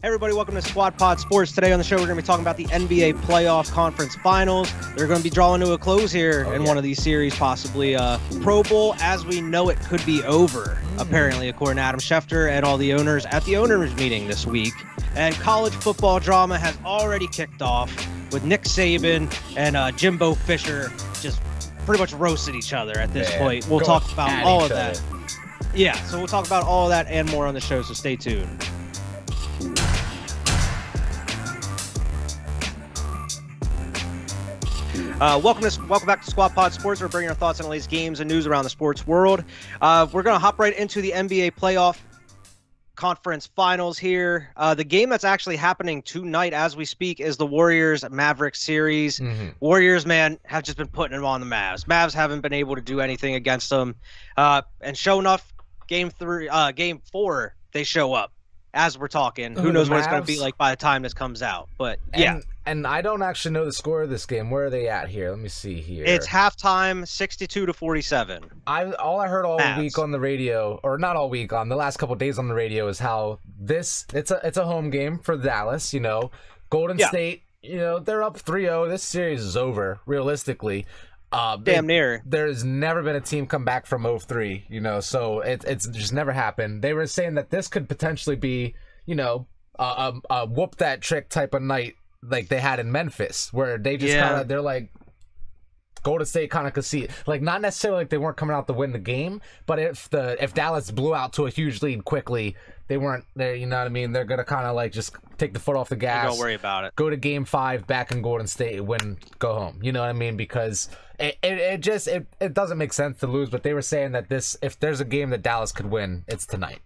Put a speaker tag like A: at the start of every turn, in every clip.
A: Hey everybody, welcome to Squad Pod Sports. Today on the show, we're going to be talking about the NBA playoff conference finals. They're going to be drawing to a close here in one of these series, possibly. Pro Bowl, as we know it, could be over, apparently, according to Adam Schefter and all the owners at the owners meeting this week. And college football drama has already kicked off with Nick Saban and Jimbo Fisher just pretty much roasted each other at this point. We'll talk about all of that. Yeah, so we'll talk about all of that and more on the show, so stay tuned. Welcome back to Squad Pod Sports. We're bringing our thoughts on the latest games and news around the sports world. We're going to hop right into the NBA playoff conference finals here. The game that's actually happening tonight as we speak is the Warriors-Mavericks series. Warriors, man, have just been putting it on the Mavs. Mavs haven't been able to do anything against them. And sure enough, game 4, they show up. As we're talking, who knows what it's going to be like by the time this comes out. But yeah.
B: And I don't actually know the score of this game. Where are they at here? Let me see here.
A: It's halftime, 62-47.
B: All I heard all week on the radio, or not all week, on the last couple of days on the radio, is how it's a home game for Dallas. Golden State. They're up 3-0. This series is over realistically.
A: Damn near.
B: There's never been a team come back from 0-3, so it's just never happened. They were saying that this could potentially be, a whoop that trick type of night like they had in Memphis, where they just they're like, Golden State kind of could see it. Like, not necessarily like they weren't coming out to win the game, but if Dallas blew out to a huge lead quickly, they weren't there. You know what I mean? They're gonna kind of like just take the foot off the gas.
A: Don't worry about it.
B: Go to Game 5 back in Golden State, win, go home. You know what I mean? Because it doesn't make sense to lose. But they were saying that if there's a game that Dallas could win, it's tonight.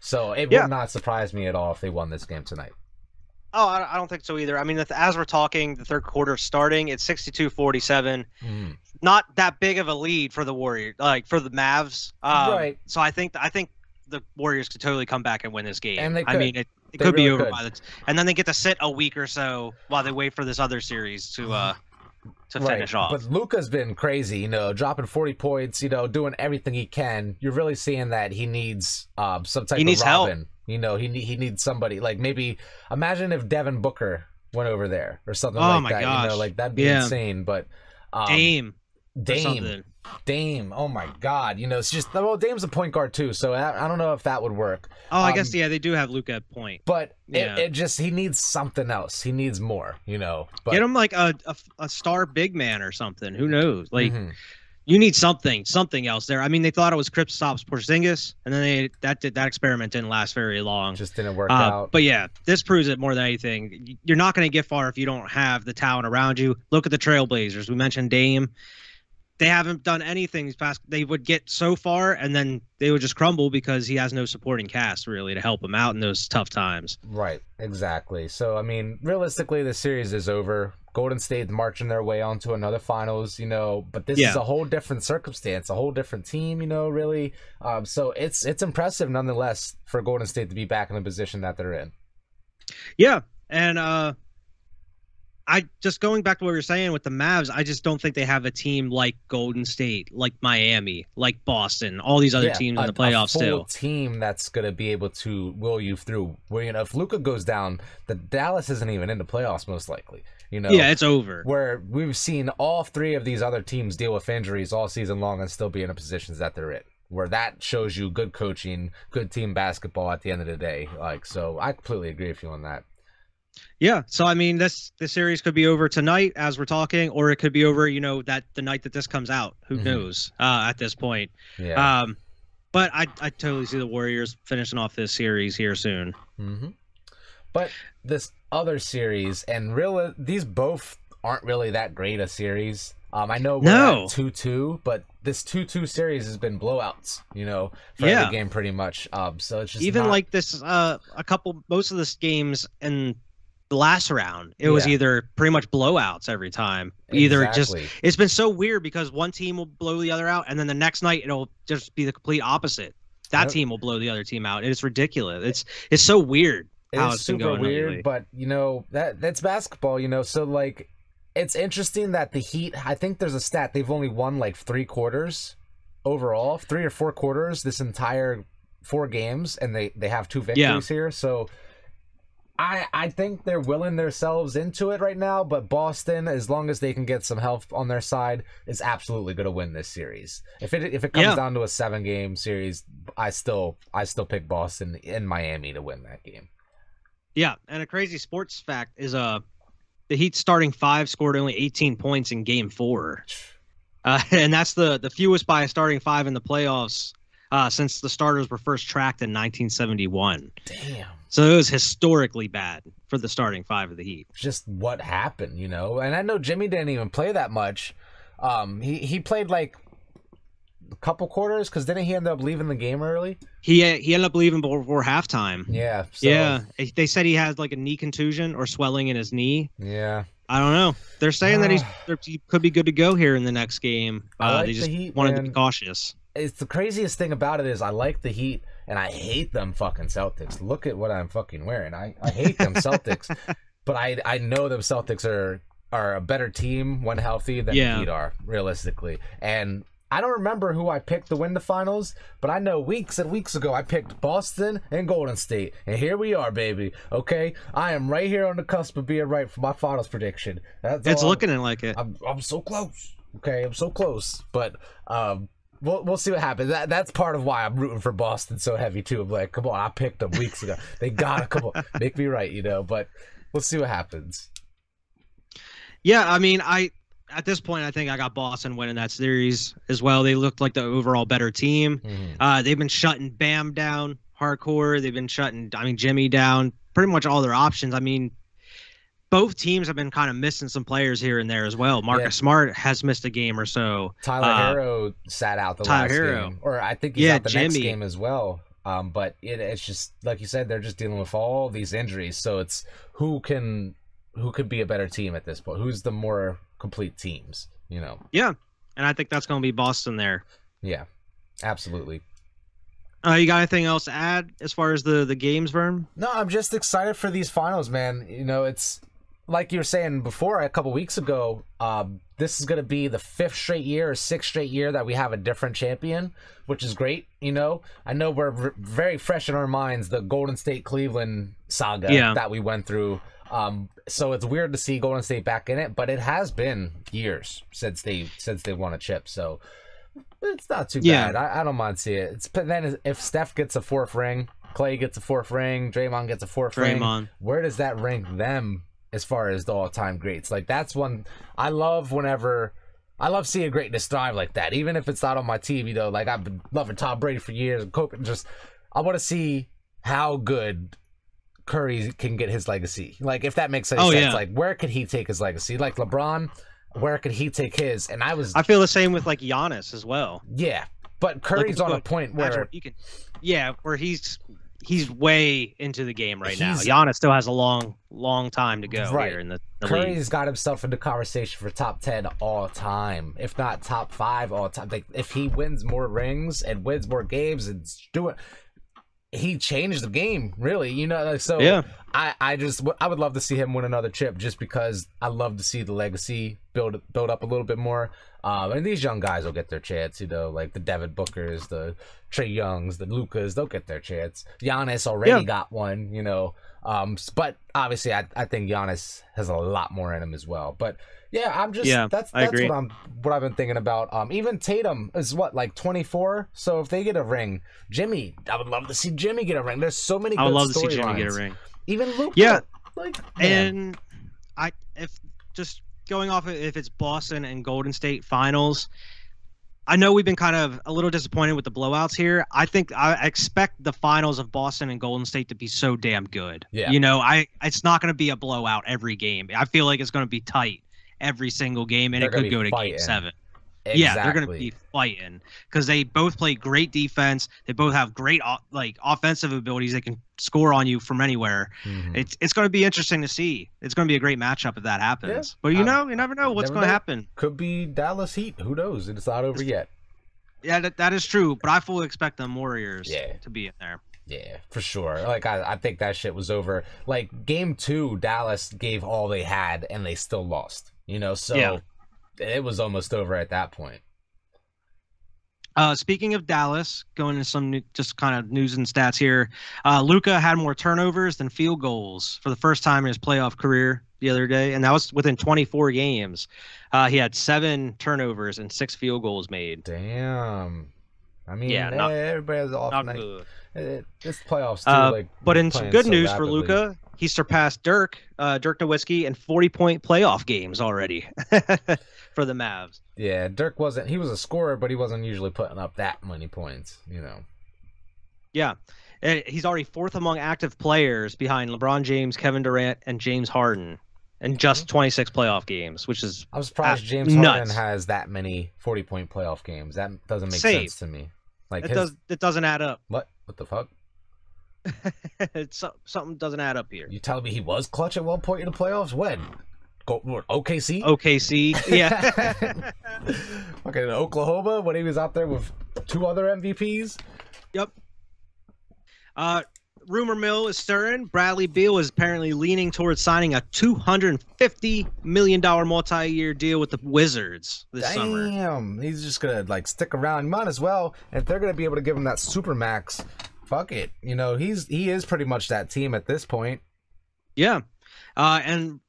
B: So it would not surprise me at all if they won this game tonight.
A: Oh, I don't think so either. I mean, as we're talking, the third quarter starting, it's 62-47. Not that big of a lead for the Warriors, like for the Mavs.
B: Right.
A: So I think the Warriors could totally come back and win this game.
B: And they could.
A: I mean, it could be over by the and then they get to sit a week or so while they wait for this other series to finish off.
B: But Luka's been crazy, dropping 40 points, doing everything he can. You're really seeing that he needs some type of Robin.
A: Help.
B: He needs somebody, like, maybe imagine if Devin Booker went over there or something like that.
A: Gosh.
B: Like, that'd be insane. But
A: Dame.
B: Oh my God. It's just, Dame's a point guard too, so I don't know if that would work.
A: Oh, I guess they do have Luka at point.
B: But it just, he needs something else. He needs more, But,
A: get him like a star big man or something. Who knows? Like, you need something else there. I mean, they thought it was Kristaps Porzingis, and then that experiment didn't last very long.
B: Just didn't work out.
A: But yeah, this proves it more than anything. You're not going to get far if you don't have the talent around you. Look at the Trailblazers. We mentioned Dame. They haven't done anything these past. They would get so far, and then they would just crumble because he has no supporting cast really to help him out in those tough times.
B: Right, exactly. So I mean, realistically, the series is over. Golden State marching their way onto another finals, but this is a whole different circumstance, a whole different team, really. So it's impressive nonetheless for Golden State to be back in the position that they're in.
A: Yeah, and I just going back to what you were saying with the Mavs, I just don't think they have a team like Golden State, like Miami, like Boston, all these other teams in the playoffs
B: a full
A: too.
B: Team that's going to be able to will you through. Where if Luka goes down, the Dallas isn't even in the playoffs most likely.
A: Yeah, it's over.
B: Where we've seen all three of these other teams deal with injuries all season long and still be in the positions that they're in. Where that shows you good coaching, good team basketball at the end of the day. So I completely agree with you on that.
A: Yeah, so I mean, this series could be over tonight as we're talking, or it could be over, that the night that this comes out. Who knows at this point?
B: Yeah.
A: But I totally see the Warriors finishing off this series here soon.
B: But this other series, and these both aren't really that great a series. I know we're at 2-2, but this 2-2 series has been blowouts, for every game pretty much. So it's just
A: even like this, most of the games in the last round, it was either pretty much blowouts every time. It's been so weird because one team will blow the other out, and then the next night it'll just be the complete opposite. That team will blow the other team out. It's ridiculous. It's so weird.
B: It's super weird, but that's basketball, so like it's interesting that the Heat, I think there's a stat, they've only won like 3 quarters overall, 3 or 4 quarters this entire 4 games, and they have 2 victories here. So I think they're willing themselves into it right now, but Boston, as long as they can get some help on their side, is absolutely going to win this series. If it comes down to a 7-game series, I still pick Boston in Miami to win that game.
A: Yeah, and a crazy sports fact is the Heat's starting 5 scored only 18 points in Game 4, and that's the fewest by a starting 5 in the playoffs since the starters were first tracked in 1971.
B: Damn.
A: So it was historically bad for the starting 5 of the Heat.
B: Just what happened, you know? And I know Jimmy didn't even play that much. He played like a couple quarters, because didn't he end up leaving the game early?
A: He ended up leaving before halftime.
B: Yeah. So,
A: yeah. They said he had like a knee contusion or swelling in his knee.
B: Yeah.
A: I don't know. They're saying that he could be good to go here in the next game. They just wanted to be cautious.
B: It's the craziest thing about it is I like the Heat and I hate them fucking Celtics. Look at what I'm fucking wearing. I hate them Celtics, but I know them Celtics are a better team when healthy than the Heat are, realistically. And I don't remember who I picked to win the finals, but I know weeks and weeks ago I picked Boston and Golden State. And here we are, baby. Okay? I am right here on the cusp of being right for my finals prediction.
A: It's looking like it.
B: I'm so close. Okay? I'm so close. But we'll see what happens. That's part of why I'm rooting for Boston so heavy, too. I'm like, come on, I picked them weeks ago. They gotta, come on, make me right, you know? But we'll see what happens.
A: Yeah, I mean, at this point, I think I got Boston winning that series as well. They looked like the overall better team. They've been shutting Bam down hardcore. They've been shutting, Jimmy down. Pretty much all their options. I mean, both teams have been kind of missing some players here and there as well. Marcus Smart has missed a game or so.
B: Tyler Hero sat out the last game. Or I think he's out the next game as well. But it's just, like you said, they're just dealing with all these injuries. So it's who could be a better team at this point? Who's the more complete teams, you know?
A: Yeah, and I think that's going to be Boston there.
B: Yeah, absolutely.
A: You got anything else to add as far as the games, Vern?
B: No, I'm just excited for these finals, man. You know, it's like you were saying before a couple weeks ago, this is going to be the 5th straight year or 6th straight year that we have a different champion, which is great, you know? I know we're very fresh in our minds, the Golden State Cleveland saga that we went through. So it's weird to see Golden State back in it, but it has been years since they won a chip, so it's not too bad. I don't mind seeing it. Then if Steph gets a 4th ring, Clay gets a 4th ring, Draymond gets a 4th ring, where does that rank them as far as the all-time greats? Like, that's one I love. I love seeing greatness thrive like that, even if it's not on my team. You know, like, I've been loving Tom Brady for years, and I want to see how good Curry can get his legacy. Like, if that makes any sense. Like, where could he take his legacy? Like LeBron, where could he take his? And I feel
A: the same with like Giannis as well.
B: Yeah, but Curry's on a point where
A: where he's way into the game right now. Giannis still has a long time to go here in the
B: Curry's
A: league.
B: Got himself in the conversation for top 10 all time, if not top 5 all time. Like, if he wins more rings and wins more games and he changed the game, really, you know. So I would love to see him win another chip, just because I love to see the legacy build up a little bit more. And these young guys will get their chance, you know, like the Devin Bookers, the Trae Youngs, the Lucas, they'll get their chance. Giannis already got one, you know. But obviously, I think Giannis has a lot more in him as well. But yeah, I'm just that's what I've been thinking about. Even Tatum is like 24. So if they get a ring, Jimmy, I would love to see Jimmy get a ring. There's so many. I would love to see Jimmy get a ring. Even Luka.
A: Yeah,
B: like,
A: and if just going off if it's Boston and Golden State finals, I know we've been kind of a little disappointed with the blowouts here. I expect the finals of Boston and Golden State to be so damn good.
B: Yeah.
A: You know, it's not going to be a blowout every game. I feel like it's going to be tight every single game, and it could go to Game 7.
B: Exactly.
A: Yeah, they're going to be fighting because they both play great defense. They both have great offensive abilities. They can score on you from anywhere. It's going to be interesting to see. It's going to be a great matchup if that happens. But you never know what's going to happen.
B: Could be Dallas Heat. Who knows? It's not over yet.
A: Yeah, that is true. But I fully expect the Warriors to be in there.
B: Yeah, for sure. Like, I think that shit was over. Like, Game 2, Dallas gave all they had, and they still lost. You know, so it was almost over at that point.
A: Speaking of Dallas, going into some just kind of news and stats here. Luka had more turnovers than field goals for the first time in his playoff career the other day, and that was within 24 games. He had 7 turnovers and 6 field goals made.
B: Damn. I mean,
A: Yeah,
B: everybody has an off
A: not
B: night.
A: good.
B: It's playoffs too.
A: But in some good news for Luka, he surpassed Dirk Nowitzki in 40-point playoff games already for the Mavs.
B: Yeah, Dirk wasn't. He was a scorer, but he wasn't usually putting up that many points. You know.
A: Yeah, he's already 4th among active players behind LeBron James, Kevin Durant, and James Harden, in just 26 playoff games, which is
B: I'm surprised James Harden has that many 40-point playoff games. That doesn't make sense to me. Like
A: it doesn't add up.
B: What the fuck?
A: Something doesn't add up here.
B: You telling me he was clutch at one point in the playoffs? When? OKC?
A: OKC, yeah.
B: Okay, in Oklahoma when he was out there with 2 other MVPs.
A: Yep. Rumor mill is stirring. Bradley Beal is apparently leaning towards signing a $250 million multi-year deal with the Wizards this summer.
B: Damn, he's just gonna like stick around. Might as well. If they're gonna be able to give him that super max, fuck it. You know, he is pretty much that team at this point.
A: Yeah, and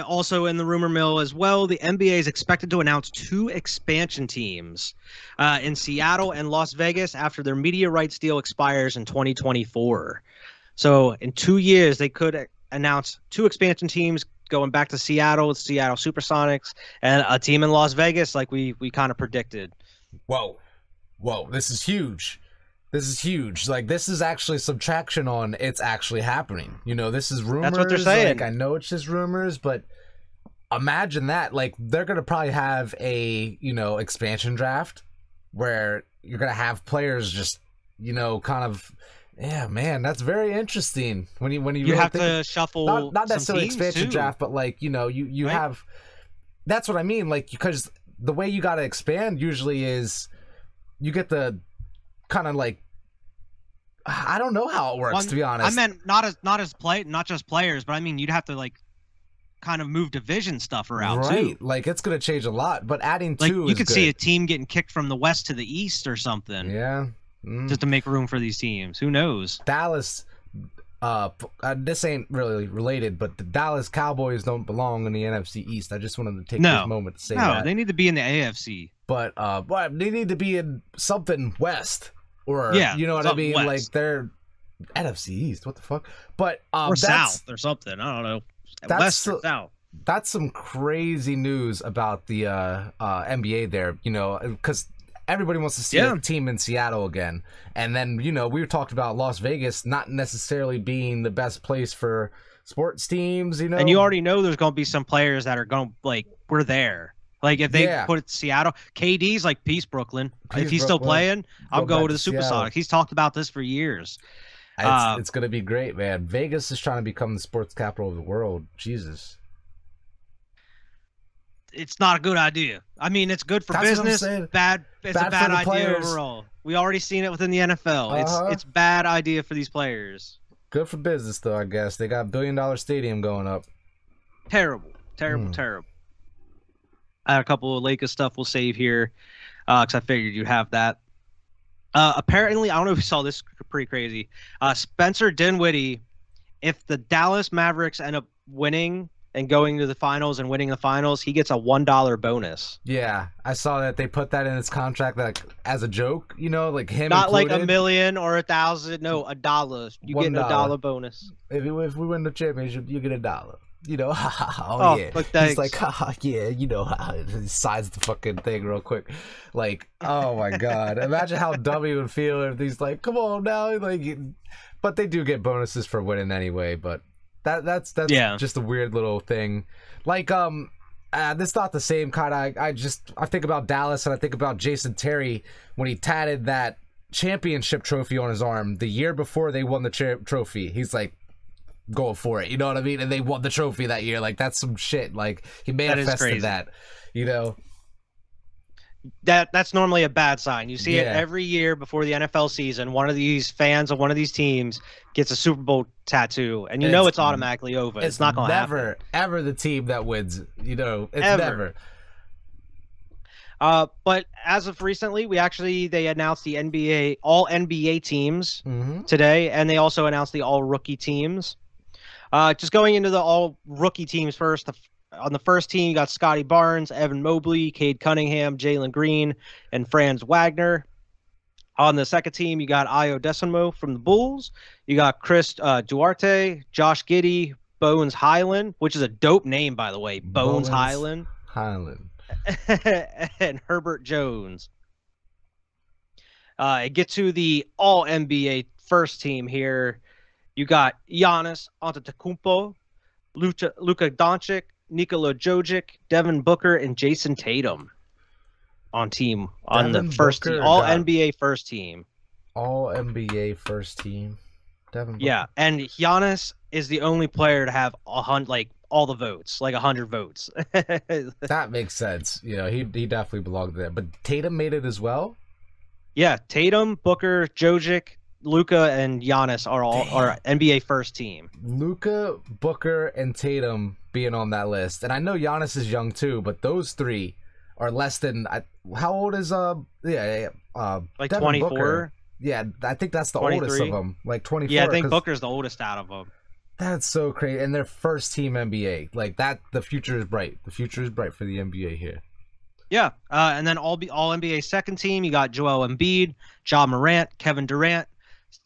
A: also in the rumor mill as well, the NBA is expected to announce 2 expansion teams in Seattle and Las Vegas after their media rights deal expires in 2024. So in 2 years, they could announce 2 expansion teams going back to Seattle, Seattle Supersonics, and a team in Las Vegas like we kind of predicted.
B: Whoa, this is huge. This is huge. Like, this is actually some traction on it's actually happening. You know, this is rumors.
A: That's what they're saying.
B: Like, I know it's just rumors, but imagine that. Like, they're going to probably have a, expansion draft where you're going to have players just, kind of, yeah, man, that's very interesting. When you
A: really have to shuffle
B: not necessarily
A: some
B: expansion
A: too.
B: draft, but like, you
A: Right?
B: have, that's what I mean. Like, because the way you got to expand usually is you get the kind of like, I don't know how it works, to be honest.
A: I meant not just players, but I mean you'd have to like kind of move division stuff around too.
B: Like it's gonna change a lot, but adding
A: like
B: two,
A: you could see a team getting kicked from the west to the east or something.
B: Yeah,
A: just to make room for these teams. Who knows?
B: Dallas. This ain't really related, but the Dallas Cowboys don't belong in the NFC East. I just wanted to take this moment to say that.
A: No, they need to be in the AFC.
B: But they need to be in something West. Or you know what I mean?
A: West.
B: Like they're NFC East. What the fuck? But
A: or South or something. I don't know. West or South.
B: That's some crazy news about the NBA there. Because everybody wants to see a team in Seattle again. And then we talked about Las Vegas not necessarily being the best place for sports teams. And
A: you already know there's going to be some players that are going to like we're there. Like, if they put it Seattle, KD's like, peace, Brooklyn. If he's still playing, I'm going to the Supersonics. He's talked about this for years.
B: It's going to be great, man. Vegas is trying to become the sports capital of the world. Jesus.
A: It's not a good idea. I mean, it's good for business. It's a bad idea players. Overall. We already seen it within the NFL. It's bad idea for these players.
B: Good for business, though, I guess. They got $1 billion stadium going up.
A: Terrible. I had a couple of Lakers stuff we'll save here because I figured you'd have that. Apparently, I don't know if you saw this, pretty crazy. Spencer Dinwiddie, if the Dallas Mavericks end up winning and going to the finals and winning the finals, he gets a $1 bonus.
B: Yeah, I saw that they put that in his contract like as a joke, like him
A: not
B: included.
A: Like $1 million or $1,000. No, $1. You get a $1 bonus.
B: If we win the championship, you get $1.
A: Oh yeah.
B: He's like, yeah, he signs the fucking thing real quick. Like, oh my god. Imagine how dumb he would feel if he's like, come on now. Like, but they do get bonuses for winning anyway, but that's just a weird little thing. Like, that's not the same kind of, I think about Dallas and I think about Jason Terry when he tatted that championship trophy on his arm the year before they won the trophy. He's like, going for it, you know what I mean? And they won the trophy that year. Like, that's some shit. Like, he manifested that,
A: That's normally a bad sign. You see it every year before the NFL season. One of these fans of one of these teams gets a Super Bowl tattoo, and it's automatically over. It's not going to happen.
B: Ever the team that wins. It's never.
A: But as of recently, they announced the NBA all NBA teams
B: Mm-hmm.
A: today, and they also announced the all rookie teams. Just going into the all rookie teams first. On the first team, you got Scotty Barnes, Evan Mobley, Cade Cunningham, Jalen Green, and Franz Wagner. On the second team, you got Io Decimo from the Bulls. You got Chris Duarte, Josh Giddey, Bones Highland, which is a dope name, by the way. Bones Highland. And Herbert Jones. Get to the all NBA first team here. You got Giannis Antetokounmpo, Luka Doncic, Nikola Jokic, Devin Booker, and Jason Tatum on the first team, all NBA first team.
B: All NBA first team. Devin Booker.
A: Yeah, and Giannis is the only player to have all the votes, like 100 votes.
B: That makes sense. You know, he definitely belonged there. But Tatum made it as well?
A: Yeah, Tatum, Booker, Jokic, Luka, and Giannis are all our NBA first team.
B: Luka, Booker, and Tatum being on that list. And I know Giannis is young too, but those three are less than how old is
A: like
B: Devin
A: 24?
B: Booker? Yeah, I think that's the
A: 23?
B: oldest of them. Like 24.
A: Yeah, I think Booker's the oldest out of them.
B: That's so crazy. And their first team NBA. Like that, the future is bright. The future is bright for the NBA here.
A: Yeah, and then all NBA second team, you got Joel Embiid, Ja Morant, Kevin Durant,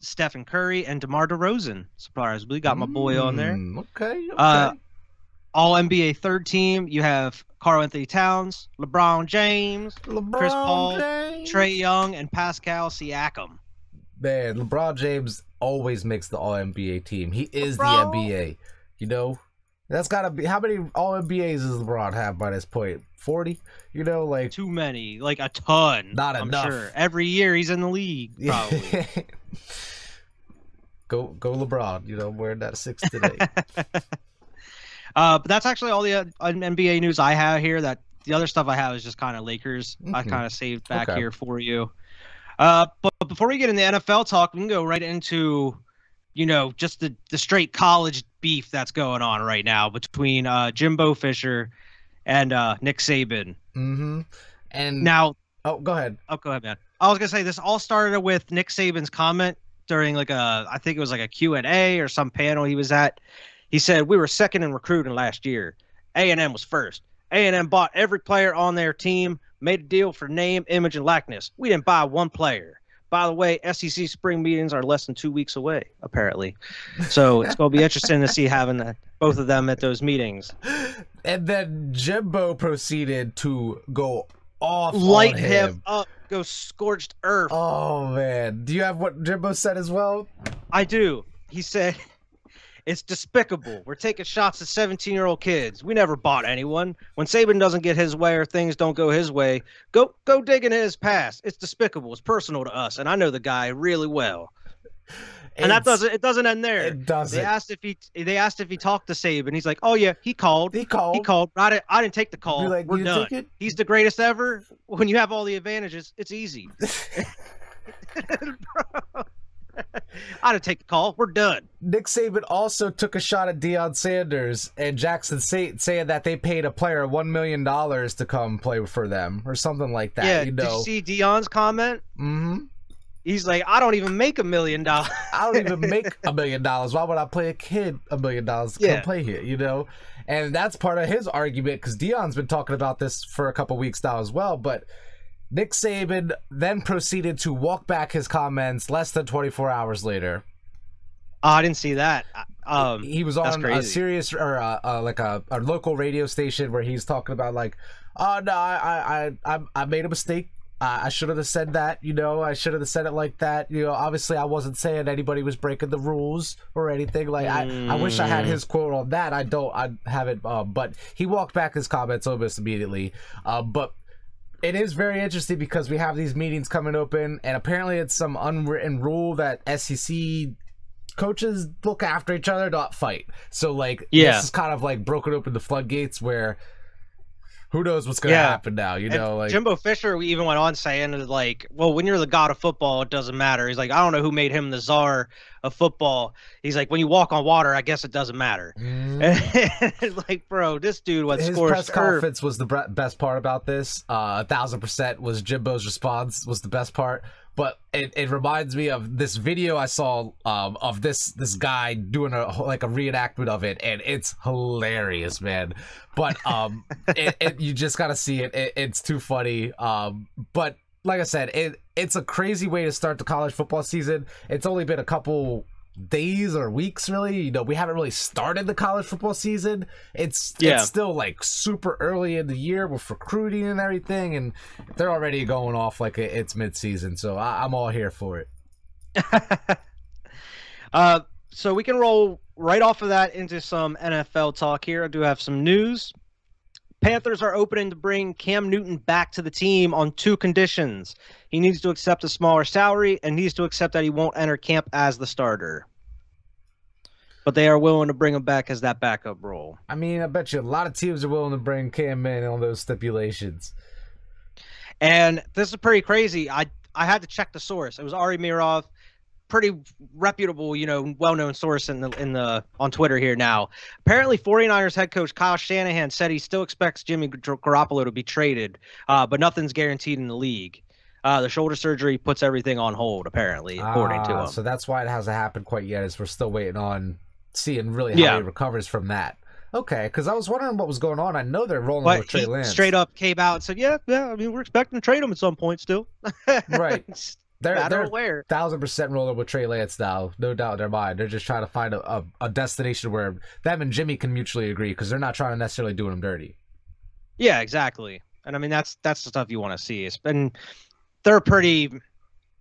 A: Stephen Curry, and DeMar DeRozan. Surprisingly, got my boy on there.
B: Okay.
A: All NBA third team, you have Karl Anthony Towns, LeBron James, Chris Paul, Trae Young, and Pascal Siakam.
B: Man, LeBron James always makes the All NBA team. He is the NBA. You know, that's gotta be, how many All NBAs does LeBron have by this point? 40? You know, like
A: too many, like a ton.
B: Not enough.
A: Sure. Every year he's in the league, probably.
B: Go LeBron. You know, I'm wearing that 6 today.
A: But that's actually all the NBA news I have here. That the other stuff I have is just kind of Lakers. I kind of saved back here for you. But before we get into NFL talk, we can go right into, you know, just the straight college beef that's going on right now between Jimbo Fisher and Nick Saban.
B: Mm-hmm. And
A: now,
B: go ahead.
A: Oh, go ahead, man. I was gonna say this all started with Nick Saban's comment during I think it was like a Q&A or some panel he was at. He said, we were second in recruiting last year. A&M was first. A&M bought every player on their team, made a deal for name, image, and likeness. We didn't buy one player. By the way, SEC spring meetings are less than 2 weeks away, apparently. So it's going to be interesting to see having both of them at those meetings.
B: And then Jimbo proceeded to go off
A: Light
B: on
A: him up, go scorched earth.
B: Oh, man. Do you have what Jimbo said as well?
A: I do. He said, it's despicable. We're taking shots at 17-year-old kids. We never bought anyone. When Saban doesn't get his way or things don't go his way, go dig into his past. It's despicable. It's personal to us, and I know the guy really well. And it doesn't end there.
B: It doesn't.
A: They asked if he talked to Saban. He's like, oh yeah, he called. He called. I didn't take the call.
B: Like,
A: we're done. He's the greatest ever. When you have all the advantages, it's easy. Bro. I didn't take the call. We're done.
B: Nick Saban also took a shot at Deion Sanders and Jackson State, saying that they paid a player $1 million to come play for them or something like that.
A: Yeah,
B: you know?
A: Did you see Deion's comment?
B: Mm-hmm.
A: He's like, I don't even make $1 million.
B: I don't even make $1 million. Why would I play a kid $1 million to come play here, you know? And that's part of his argument, because Deion's been talking about this for a couple weeks now as well, but Nick Saban then proceeded to walk back his comments less than 24 hours later.
A: Oh, I didn't see that.
B: He was on a serious or like a local radio station where he's talking about like, oh no, I made a mistake. I should have said that. You know, I should have said it like that. You know, obviously I wasn't saying anybody was breaking the rules or anything. Like I wish I had his quote on that. I haven't. But he walked back his comments almost immediately. But it is very interesting because we have these meetings coming open, and apparently it's some unwritten rule that SEC coaches look after each other, not fight. So like, this is kind of like broken open the floodgates where who knows what's gonna happen now? You know, like
A: Jimbo Fisher even went on saying like, well, when you're the god of football, it doesn't matter. He's like, I don't know who made him the czar of football. He's like, when you walk on water, I guess it doesn't matter. And like, bro, this dude was
B: his press conference was the best part about this. 1000% was Jimbo's response was the best part. But it reminds me of this video I saw of this guy doing a reenactment of it, and it's hilarious, man. But you just gotta see it. It's too funny. But like I said, it's a crazy way to start the college football season. It's only been a couple days or weeks, really. You know, we haven't really started the college football season. It's still like super early in the year with recruiting and everything, and they're already going off like it's mid-season. So I'm all here for it.
A: So we can roll right off of that into some NFL talk here. I do have some news. Panthers are opening to bring Cam Newton back to the team on 2 conditions. He needs to accept a smaller salary and needs to accept that he won't enter camp as the starter. But they are willing to bring him back as that backup role.
B: I mean, I bet you a lot of teams are willing to bring Cam in on those stipulations.
A: And this is pretty crazy. I had to check the source. It was Ari Mirov, pretty reputable, you know, well-known source on Twitter here now. Apparently, 49ers head coach Kyle Shanahan said he still expects Jimmy Garoppolo to be traded, but nothing's guaranteed in the league. The shoulder surgery puts everything on hold, apparently, according to him.
B: So that's why it hasn't happened quite yet, is we're still waiting on seeing really how he recovers from that. Okay, because I was wondering what was going on. I know they're rolling with Trey Lance.
A: Straight up came out and said, yeah, I mean, we're expecting to trade him at some point still.
B: Right. They're
A: aware.
B: 1000% rolling with Trey Lance now, no doubt in their mind. They're just trying to find a destination where them and Jimmy can mutually agree, because they're not trying to necessarily do him dirty.
A: Yeah, exactly. And I mean, that's the stuff you want to see. And they're a pretty,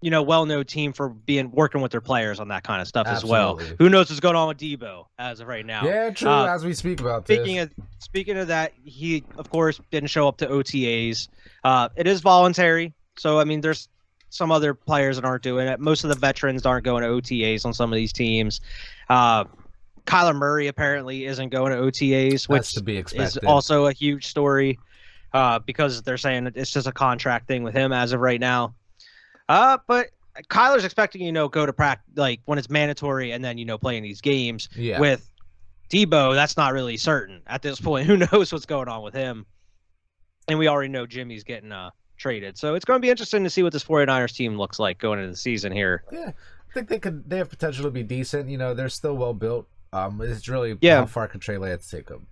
A: you know, well-known team for working with their players on that kind of stuff as well. Who knows what's going on with Debo as of right now?
B: Yeah, true. As we speak about this.
A: Speaking of that, he of course didn't show up to OTAs. It is voluntary, so I mean, there's some other players that aren't doing it. Most of the veterans aren't going to OTAs on some of these teams. Kyler Murray apparently isn't going to OTAs, which
B: to be expected.
A: Is also a huge story because they're saying it's just a contract thing with him as of right now. But Kyler's expecting, you know, go to practice like when it's mandatory and then, you know, playing these games.
B: Yeah.
A: With Debo, that's not really certain at this point. Who knows what's going on with him? And we already know Jimmy's getting traded. So it's going to be interesting to see what this 49ers team looks like going into the season here.
B: Yeah, I think they have potential to be decent. You know, they're still well built. It's really how far can Trey Lance take them?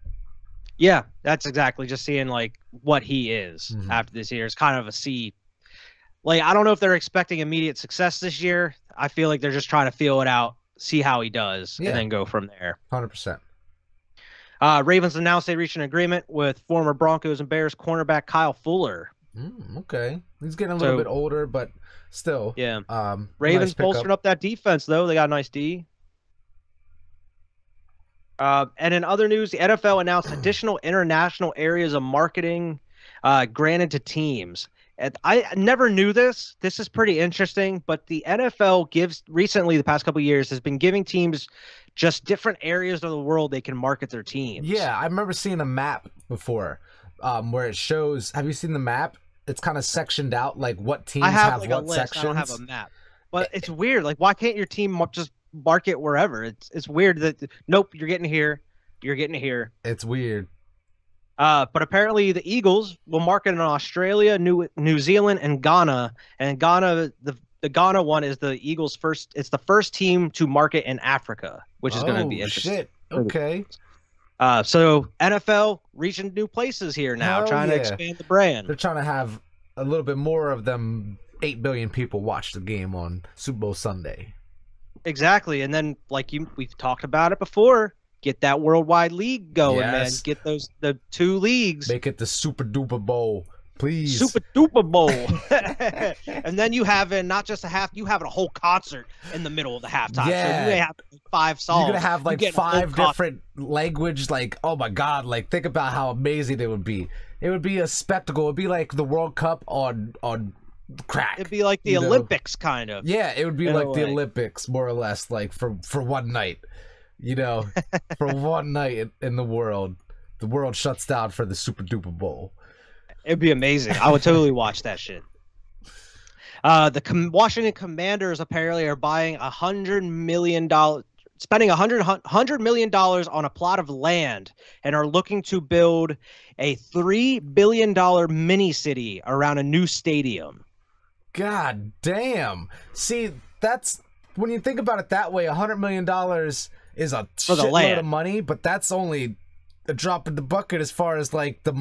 A: Yeah, that's exactly just seeing like what he is after this year. It's kind of a C. Like, I don't know if they're expecting immediate success this year. I feel like they're just trying to feel it out, see how he does, and then go from there.
B: 100%.
A: Ravens announced they reached an agreement with former Broncos and Bears cornerback Kyle Fuller.
B: Okay. He's getting a little bit older, but still.
A: Yeah. Ravens nice bolstering up that defense, though. They got a nice D. And in other news, the NFL announced additional international areas of marketing granted to teams. And I never knew this. This is pretty interesting, but the NFL recently, the past couple of years, has been giving teams just different areas of the world they can market their teams.
B: Yeah, I remember seeing a map before where it shows. Have you seen the map? It's kind of sectioned out, like what teams have like what sections. I
A: don't have a map, but it's weird. Like, why can't your team just market wherever? It's weird that nope, you're getting here, you're getting here.
B: It's weird.
A: But apparently the Eagles will market in Australia, New Zealand, and Ghana. And Ghana, the Ghana one is the Eagles' first. It's the first team to market in Africa, which is going to be interesting.
B: Shit. Okay.
A: So NFL reaching new places here now, trying to expand the brand.
B: They're trying to have a little bit more of them. 8 billion people watch the game on Super Bowl Sunday. Exactly,
A: and then we've talked about it before. Get that worldwide league going, man. Get the 2 leagues.
B: Make it the Super Duper Bowl, please.
A: Super Duper Bowl. And then you have not just you have a whole concert in the middle of the halftime.
B: Yeah.
A: So you have 5 songs.
B: You're gonna have like 5 different language. Like, oh my god! Like, think about how amazing it would be. It would be a spectacle. It'd be like the World Cup on crack.
A: It'd be like the Olympics, kind of.
B: Yeah, it would be like the Olympics, more or less, like for one night. You know, for one night in the world shuts down for the Super Duper Bowl.
A: It'd be amazing. I would totally watch that shit. The Washington Commanders apparently are buying $100 million, spending $100 million on a plot of land, and are looking to build a $3 billion mini city around a new stadium.
B: God damn. See, that's when you think about it that way, $100 million is a shitload of money, but that's only a drop in the bucket as far as like the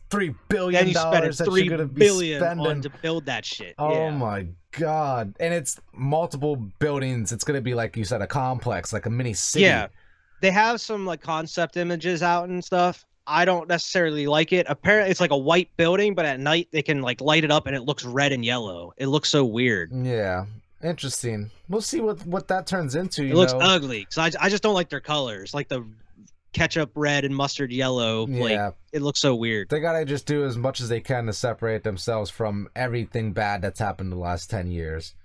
B: $3 billion that you're gonna be spending
A: to build that shit.
B: Oh my god! And it's multiple buildings. It's gonna be like you said, a complex, like a mini city.
A: Yeah, they have some like concept images out and stuff. I don't necessarily like it. Apparently, it's like a white building, but at night they can like light it up and it looks red and yellow. It looks so weird.
B: Yeah, interesting. We'll see what that turns into.
A: It looks ugly because I just don't like their colors, like the ketchup red and mustard yellow.
B: Yeah,
A: like, it looks so weird.
B: They gotta just do as much as they can to separate themselves from everything bad that's happened in the last 10 years.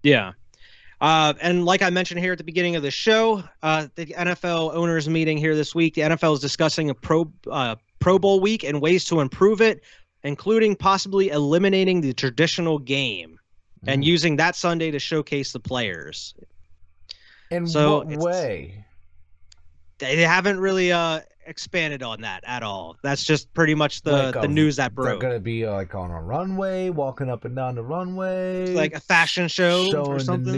A: Yeah. And like I mentioned here at the beginning of the show, the NFL owners meeting here this week, the NFL is discussing a Pro Bowl week and ways to improve it, including possibly eliminating the traditional game and using that Sunday to showcase the players.
B: In what way?
A: They haven't really expanded on that at all. That's just pretty much the news that broke.
B: They're gonna be like on a runway, walking up and down the runway,
A: like a fashion show,
B: showing
A: or something.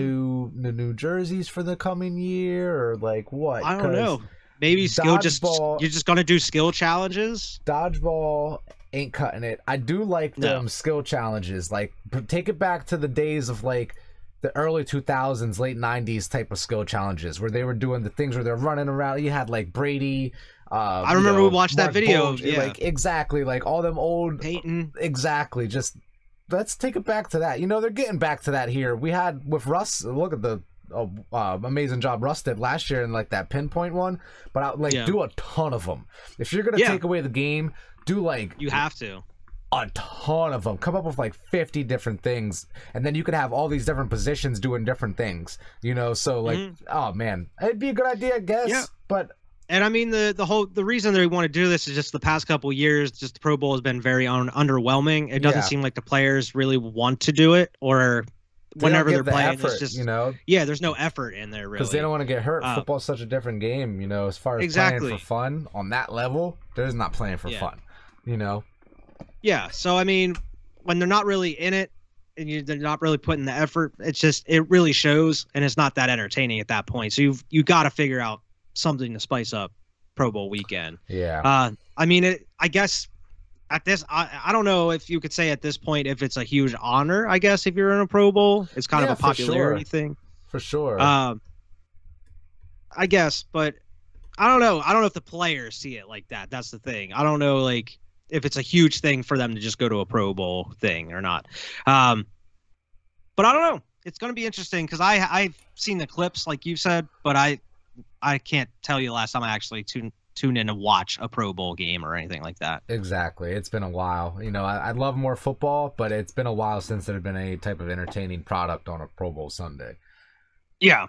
B: the new jerseys for the coming year, or like what?
A: I don't know. Maybe you're just gonna do skill challenges.
B: Dodgeball ain't cutting it. I do like them skill challenges. Like take it back to the days of like the early 2000s, late 90s type of skill challenges where they were doing the things where they're running around. You had like Brady.
A: I remember we watched that video. Yeah.
B: Like exactly, like all them old
A: Peyton.
B: Exactly. Just let's take it back to that. You know, they're getting back to that here. We had with Russ. Look at the amazing job Russ did last year in like that pinpoint one. But do a ton of them. If you're gonna take away the game, do like
A: you have to.
B: A ton of them. Come up with like 50 different things, and then you could have all these different positions doing different things. You know, so like, oh man, it'd be a good idea, I guess.
A: Yeah.
B: But
A: and I mean the reason they want to do this is just the past couple of years, just the Pro Bowl has been very underwhelming. It doesn't seem like the players really want to do it, or whenever they're playing,
B: effort,
A: it's just there's no effort in there really
B: because they don't want to get hurt. Football's such a different game, you know. As far as playing for fun on that level, they're not playing for fun, you know.
A: Yeah, so I mean, when they're not really in it and they're not really putting the effort, it really shows, and it's not that entertaining at that point. So you got to figure out something to spice up Pro Bowl weekend.
B: Yeah.
A: I mean, I guess at this, I don't know if you could say at this point if it's a huge honor. I guess if you're in a Pro Bowl, it's kind of a popularity thing.
B: For sure.
A: I guess, but I don't know. I don't know if the players see it like that. That's the thing. I don't know, like, if it's a huge thing for them to just go to a Pro Bowl thing or not. But I don't know. It's going to be interesting because I've seen the clips like you said, but I can't tell you the last time I actually tuned in to watch a Pro Bowl game or anything like that.
B: Exactly. It's been a while. You know, I love more football, but it's been a while since there had been any type of entertaining product on a Pro Bowl Sunday. Yeah.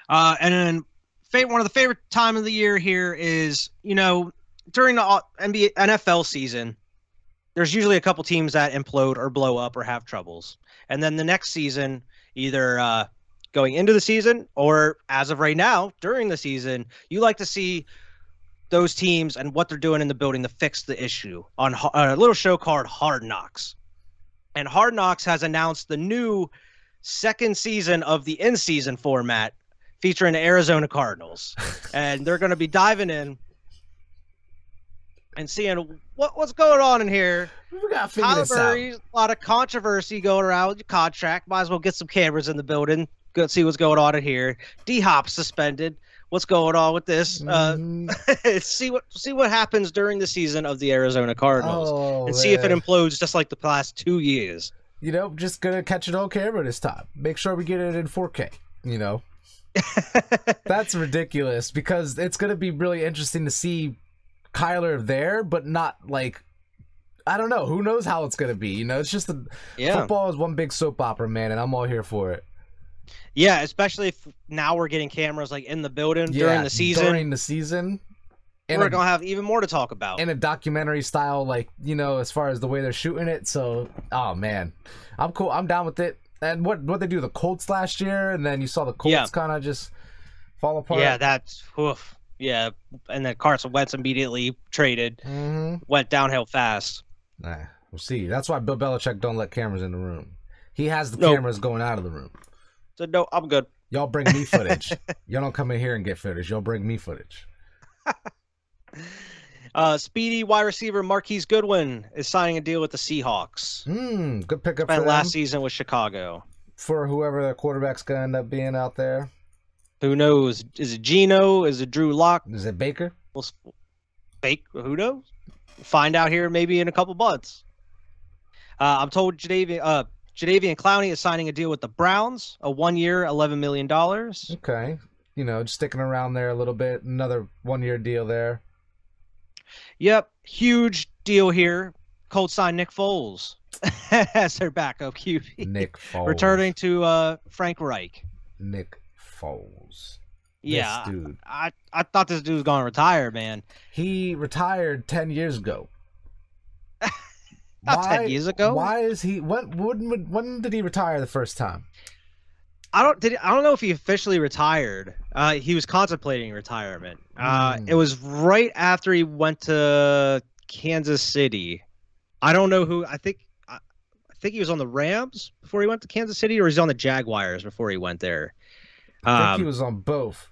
A: And then one of the favorite time of the year here is, you know, during the NFL season, there's usually a couple teams that implode or blow up or have troubles. And then the next season, either going into the season or as of right now, during the season, you like to see those teams and what they're doing in the building to fix the issue on a little show called Hard Knocks. And Hard Knocks has announced the new second season of the in-season format featuring the Arizona Cardinals. And they're going to be diving in and seeing what's going on in here.
B: We gotta figure this out.
A: A lot of controversy going around with your contract. Might as well get some cameras in the building. Go see what's going on in here. D-Hop suspended. What's going on with this? See what happens during the season of the Arizona Cardinals, and see if it implodes just like the past 2 years.
B: You know, just gonna catch it on camera this time. Make sure we get it in 4K. You know, that's ridiculous because it's gonna be really interesting to see Kyler there, but not like, I don't know. Who knows how it's gonna be? You know, it's just football is one big soap opera, man, and I'm all here for it.
A: Yeah, especially if now we're getting cameras like in the building during the season.
B: During the season.
A: we're gonna have even more to talk about
B: in a documentary style, like, you know, as far as the way they're shooting it. So, oh man, I'm cool. I'm down with it. And what they do, the Colts last year, and then you saw the Colts kind of just fall apart.
A: Yeah, that's oof. Yeah, and then Carson Wentz immediately traded, went downhill fast.
B: Nah, we'll see. That's why Bill Belichick don't let cameras in the room. He has the cameras going out of the room.
A: So no, I'm good.
B: Y'all bring me footage. Y'all don't come in here and get footage. Y'all bring me footage.
A: Speedy wide receiver Marquise Goodwin is signing a deal with the Seahawks.
B: Good pickup for
A: them.
B: them.
A: Last season with Chicago.
B: For whoever their quarterback's gonna end up being out there.
A: Who knows? Is it Geno? Is it Drew Lock?
B: Is it Baker?
A: Well, who knows? Find out here maybe in a couple months. I'm told Jadeveon Clowney is signing a deal with the Browns, a 1 year, $11 million.
B: Okay. You know, just sticking around there a little bit. Another 1 year deal there.
A: Yep. Huge deal here. Colts signed Nick Foles as their backup QB.
B: Nick Foles.
A: Returning to Frank Reich.
B: Nick Foles.
A: Yeah.
B: This dude.
A: I thought this dude was going to retire, man.
B: He retired 10 years ago.
A: Not 10 years ago.
B: Why is he? When did he retire the first time?
A: I don't know if he officially retired. He was contemplating retirement. It was right after he went to Kansas City. I don't know who. I think he was on the Rams before he went to Kansas City, or he's on the Jaguars before he went there.
B: I think he was on both.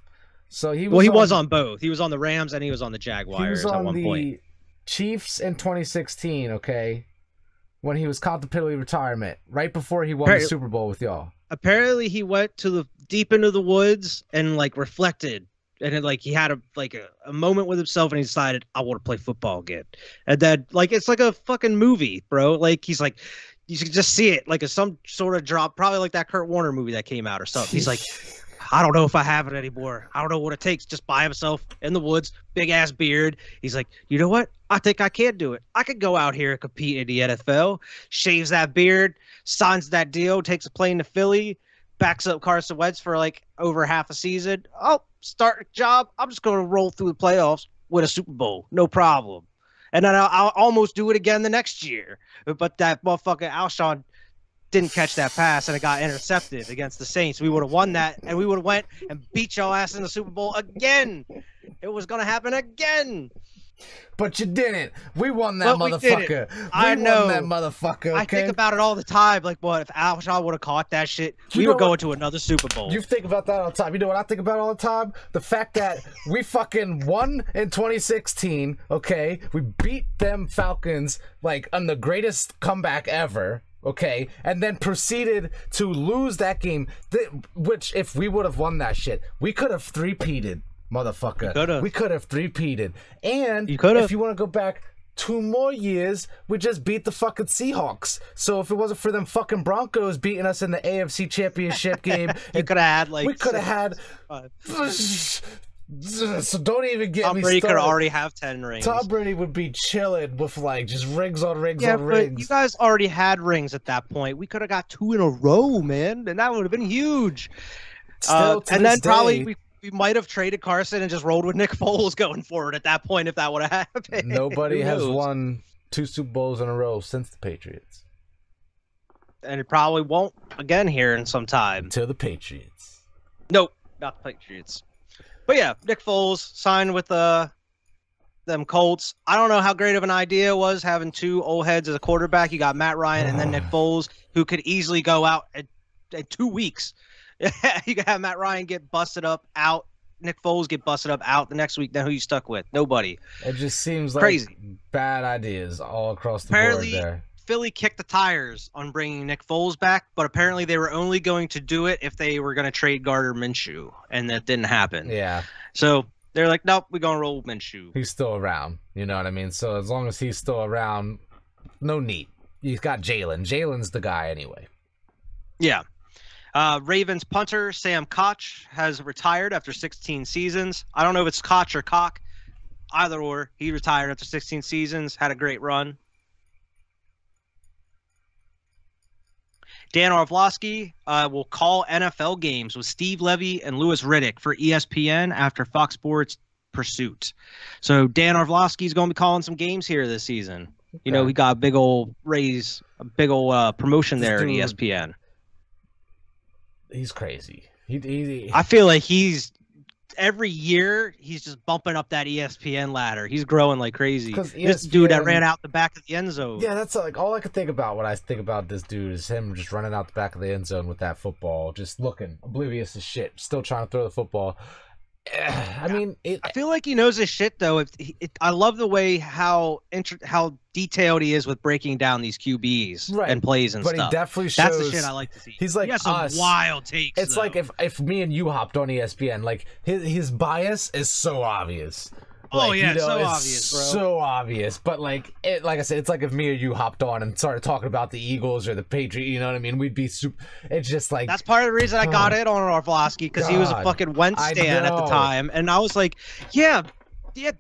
B: So he was.
A: Well, he was on both. He was on the Rams and he was on the Jaguars at one point. He was on the
B: Chiefs in 2016. Okay. When he was contemplating retirement, right before he won the Super Bowl with y'all. Apparently,
A: he went to the deep into the woods and like reflected, and it, like he had a moment with himself, and he decided, I want to play football again. And then like it's like a fucking movie, bro. Like he's like, you should just see it like some sort of drop, probably like that Kurt Warner movie that came out or something. He's like, I don't know if I have it anymore. I don't know what it takes. Just by himself in the woods, big ass beard. He's like, you know what? I think I can do it. I could go out here and compete in the NFL. Shaves that beard, signs that deal, takes a plane to Philly, backs up Carson Wentz for like over half a season. Oh, start a job. I'm just going to roll through the playoffs with a Super Bowl. No problem. And then I'll almost do it again the next year. But that motherfucker Alshon didn't catch that pass and it got intercepted against the Saints. We would have won that and we would have went and beat your ass in the Super Bowl again. It was going to happen again.
B: But you didn't. We won that motherfucker.
A: I know.
B: Won that motherfucker. Okay?
A: I think about it all the time. Like, what if Alshon would have caught that shit? We were going to another Super Bowl.
B: You think about that all the time. You know what I think about all the time? The fact that we fucking won in 2016. Okay, we beat them Falcons like on the greatest comeback ever. Okay, and then proceeded to lose that game. Which, if we would have won that shit, we could have three-peated. Motherfucker. We could have three-peated. And if you want to go back 2 more years, we just beat the fucking Seahawks. So if it wasn't for them fucking Broncos beating us in the AFC Championship game,
A: you could have had like...
B: We could have had... So don't even get
A: Tom
B: me
A: Brady
B: started.
A: Could already have 10 rings.
B: Tom Brady would be chilling with like just rings on rings on rings.
A: But you guys already had rings at that point. We could have got 2 in a row, man, and that would have been huge.
B: Still to
A: and
B: this
A: then probably
B: day,
A: we might have traded Carson and just rolled with Nick Foles going forward at that point if that would have happened.
B: Nobody has won 2 Super Bowls in a row since the Patriots.
A: And it probably won't again here in some time.
B: Until the Patriots.
A: Nope, not the Patriots. But yeah, Nick Foles signed with them Colts. I don't know how great of an idea it was having 2 old heads as a quarterback. You got Matt Ryan and then Nick Foles, who could easily go out at 2 weeks. You can have Matt Ryan get busted up, out. Nick Foles get busted up, out the next week. Then who you stuck with? Nobody.
B: It just seems
A: crazy.
B: Like bad ideas all across the board there.
A: Philly kicked the tires on bringing Nick Foles back, but apparently they were only going to do it if they were going to trade Gardner Minshew, and that didn't happen.
B: Yeah.
A: So they're like, nope, we're going to roll with Minshew.
B: He's still around. You know what I mean? So as long as he's still around, no need. He's got Jalen. Jalen's the guy anyway.
A: Yeah. Ravens punter Sam Koch has retired after 16 seasons. I don't know if it's Koch or Cock. Either or. He retired after 16 seasons, had a great run. Dan Orlovsky will call NFL games with Steve Levy and Louis Riddick for ESPN after Fox Sports pursuit. So Dan Orlovsky's going to be calling some games here this season. You know, he got a big old raise, a big old promotion there at ESPN.
B: He's crazy.
A: I feel like every year he's just bumping up that ESPN ladder. He's growing like crazy. This dude that ran out the back of the end zone.
B: Yeah, that's like all I could think about when I think about this dude is him just running out the back of the end zone with that football, just looking oblivious as shit, still trying to throw the football. I mean,
A: I feel like he knows his shit though. I love the way how detailed he is with breaking down these QBs and plays and stuff.
B: But he definitely shows.
A: That's the shit I like to see.
B: He's like
A: he has some wild takes.
B: It's like if me and you hopped on ESPN, like his bias is so obvious. Like,
A: oh yeah, it's so obvious, bro.
B: So obvious. But like I said, it's like if me or you hopped on and started talking about the Eagles or the Patriots, you know what I mean? We'd be super. It's just like
A: that's part of the reason I got in on Orlovsky, because he was a fucking Wentz stan at the time, and I was like, yeah,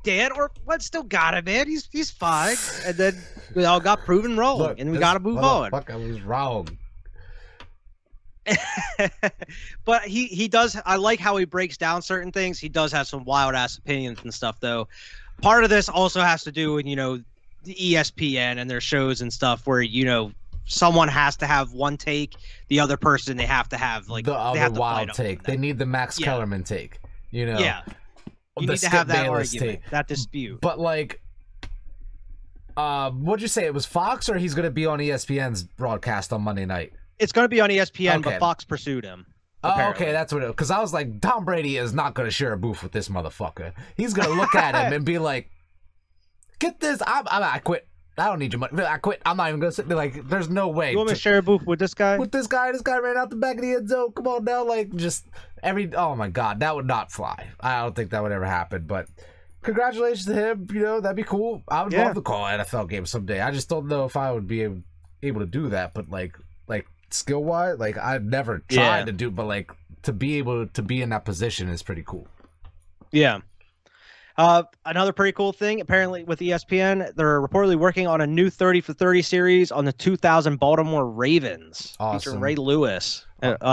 A: Dan, or Wentz still got it, man. He's fine. And then we all got proven wrong, and we got to move on.
B: Fuck, I was wrong.
A: But he does. I like how he breaks down certain things. He does have some wild ass opinions and stuff, though. Part of this also has to do with, you know, the ESPN and their shows and stuff, where, you know, someone has to have one take, the other person they have to have like
B: the other wild take. They need the Max Kellerman take. You know,
A: you need to have that argument, that dispute.
B: But like, what'd you say? It was Fox, or he's going to be on ESPN's broadcast on Monday night?
A: It's going to be on ESPN, but Fox pursued him. Apparently.
B: Oh, okay, that's what it was. Because I was like, Tom Brady is not going to share a booth with this motherfucker. He's going to look at him and be like, get this. I quit. I don't need your money. I quit. I'm not even going to sit there. Like, there's no way.
A: You want me to share a booth with this guy?
B: With this guy? This guy ran out the back of the end zone. Come on now. Like, just oh my God, that would not fly. I don't think that would ever happen. But congratulations to him. You know, that'd be cool. I would love to call an NFL game someday. I just don't know if I would be able to do that. But like skill wise, like I've never tried to do, but like to be able to be in that position is pretty cool.
A: Yeah. Another pretty cool thing, apparently with ESPN, they're reportedly working on a new 30 for 30 series on the 2000 Baltimore Ravens, featuring Ray Lewis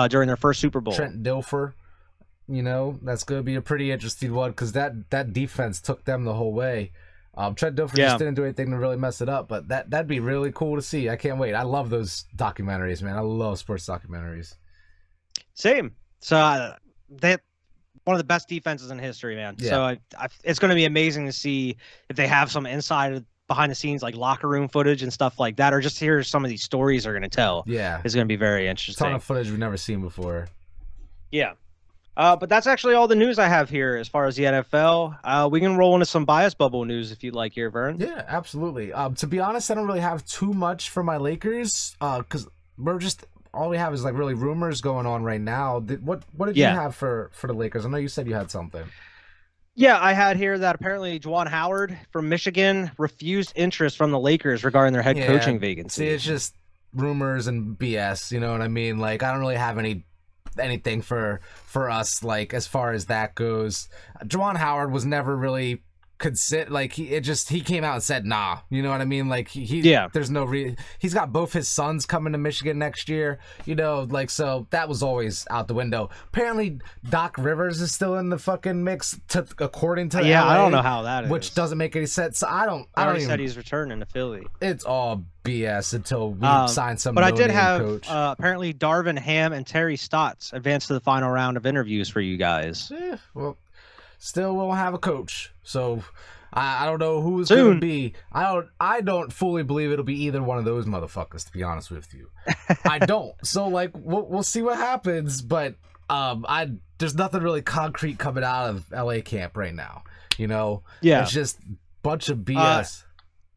A: during their first Super Bowl.
B: Trent Dilfer, you know, that's going to be a pretty interesting one, because that defense took them the whole way. Trent Dilfer just didn't do anything to really mess it up, but that'd be really cool to see. I can't wait. I love those documentaries, man. I love sports documentaries.
A: Same. So that one of the best defenses in history, man. Yeah. So it's going to be amazing to see if they have some inside behind the scenes, like locker room footage and stuff like that, or just hear some of these stories they're going to tell.
B: Yeah,
A: it's going to be very interesting.
B: A ton of footage we've never seen before.
A: Yeah. But that's actually all the news I have here as far as the NFL. We can roll into some bias bubble news if you'd like here, Vern.
B: Yeah, absolutely. To be honest, I don't really have too much for my Lakers, because all we have is like really rumors going on right now. What did you have for the Lakers? I know you said you had something.
A: Yeah, I had here that apparently Juwan Howard from Michigan refused interest from the Lakers regarding their head coaching vacancy.
B: See, it's just rumors and BS, you know what I mean? Like, I don't really have anything for us, like, as far as that goes. Juwan Howard was never really like, he came out and said nah, you know what I mean? Like, there's no he's got both his sons coming to Michigan next year, you know, like, so that was always out the window. Apparently Doc Rivers is still in the fucking mix, according to LA,
A: I don't know how that is,
B: which doesn't make any sense. So I
A: already said he's returning to Philly.
B: It's all BS until we sign some.
A: But I did have apparently Darvin Ham and Terry Stotts advanced to the final round of interviews for you guys.
B: Well, still won't have a coach, so I don't know who's going to be. I don't fully believe it'll be either one of those motherfuckers, to be honest with you. I don't. So like we'll see what happens, but there's nothing really concrete coming out of LA camp right now. You know, it's just a bunch of BS.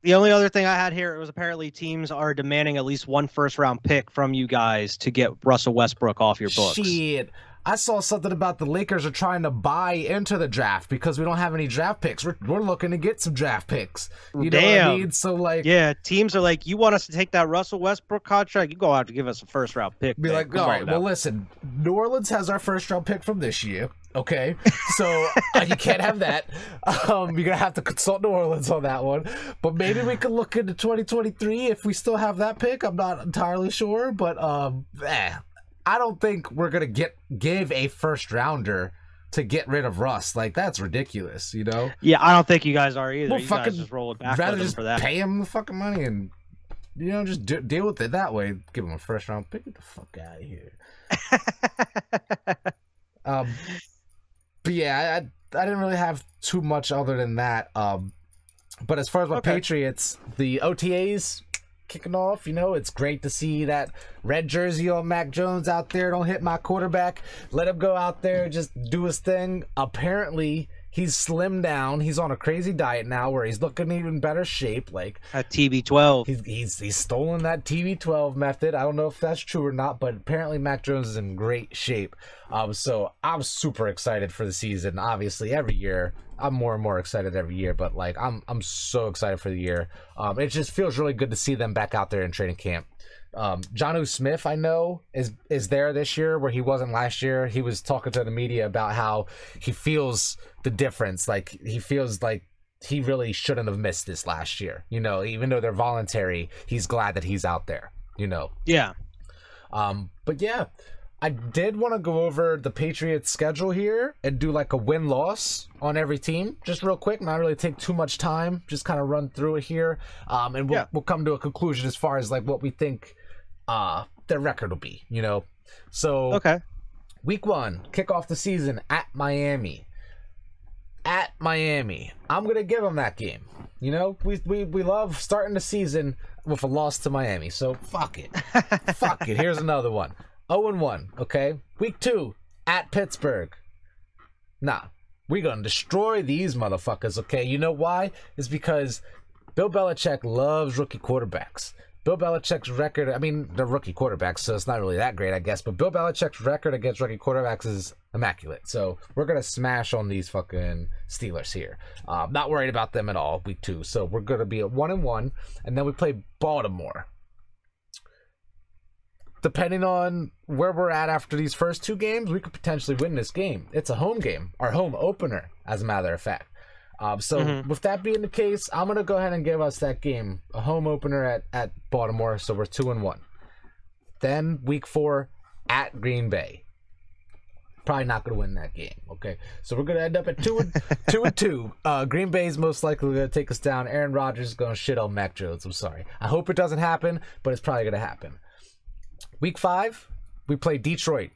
A: The only other thing I had here was apparently teams are demanding at least one first-round pick from you guys to get Russell Westbrook off your books.
B: Shit. I saw something about the Lakers are trying to buy into the draft because we don't have any draft picks. We're looking to get some draft picks. You know what I mean? So like,
A: teams are like, you want us to take that Russell Westbrook contract? You go out to give us a first round pick.
B: Be like, all right, well, listen, New Orleans has our first round pick from this year. Okay, so you can't have that. You're gonna have to consult New Orleans on that one. But maybe we can look into 2023 if we still have that pick. I'm not entirely sure, but I don't think we're gonna give a first rounder to get rid of Russ. Like, that's ridiculous, you know?
A: Yeah, I don't think you guys are either.
B: Well,
A: You
B: fucking
A: guys just roll it back
B: rather
A: with them
B: just
A: for that.
B: pay him the fucking money and, you know, just deal with it that way. Give him a first round pick. Get the fuck out of here. But yeah, I didn't really have too much other than that. But as far as my Patriots, the OTAs kicking off, you know, it's great to see that red jersey on Mac Jones out there. Don't hit my quarterback. Let him go out there, just do his thing. Apparently, he's slimmed down. He's on a crazy diet now where he's looking in even better shape. Like
A: at TB12.
B: He's stolen that TB12 method. I don't know if that's true or not, but apparently Mac Jones is in great shape. So I'm super excited for the season. Obviously, every year I'm more and more excited every year, but like I'm so excited for the year. It just feels really good to see them back out there in training camp. Jonnu Smith, I know, is there this year where he wasn't last year. He was talking to the media about how he feels the difference. Like, he feels like he really shouldn't have missed this last year. You know, even though they're voluntary, he's glad that he's out there, you know.
A: Yeah.
B: But yeah, I did want to go over the Patriots schedule here and do like a win-loss on every team, just real quick, not really take too much time, just kind of run through it here. And we'll come to a conclusion as far as like what we think their record will be, you know. So week 1, kick off the season at Miami. At Miami, I'm gonna give them that game. You know, we love starting the season with a loss to Miami, so fuck it. Fuck it. Here's another one. 0-1, okay? Week 2 at Pittsburgh. Nah, we're gonna destroy these motherfuckers, okay? You know why? It's because Bill Belichick loves rookie quarterbacks. Bill Belichick's record, I mean, they're rookie quarterbacks, so it's not really that great, I guess, but Bill Belichick's record against rookie quarterbacks is immaculate. So we're going to smash on these fucking Steelers here. Not worried about them at all, week 2. So we're going to be at 1-1, and then we play Baltimore. Depending on where we're at after these first 2 games, we could potentially win this game. It's a home game, our home opener, as a matter of fact. So with that being the case, I'm going to go ahead and give us that game, a home opener at Baltimore, so we're 2-1. Then week 4 at Green Bay. Probably not going to win that game, okay? So we're going to end up at 2-2. Green Bay's most likely going to take us down. Aaron Rodgers is going to shit on Mac Jones. I'm sorry. I hope it doesn't happen, but it's probably going to happen. Week 5, we play Detroit,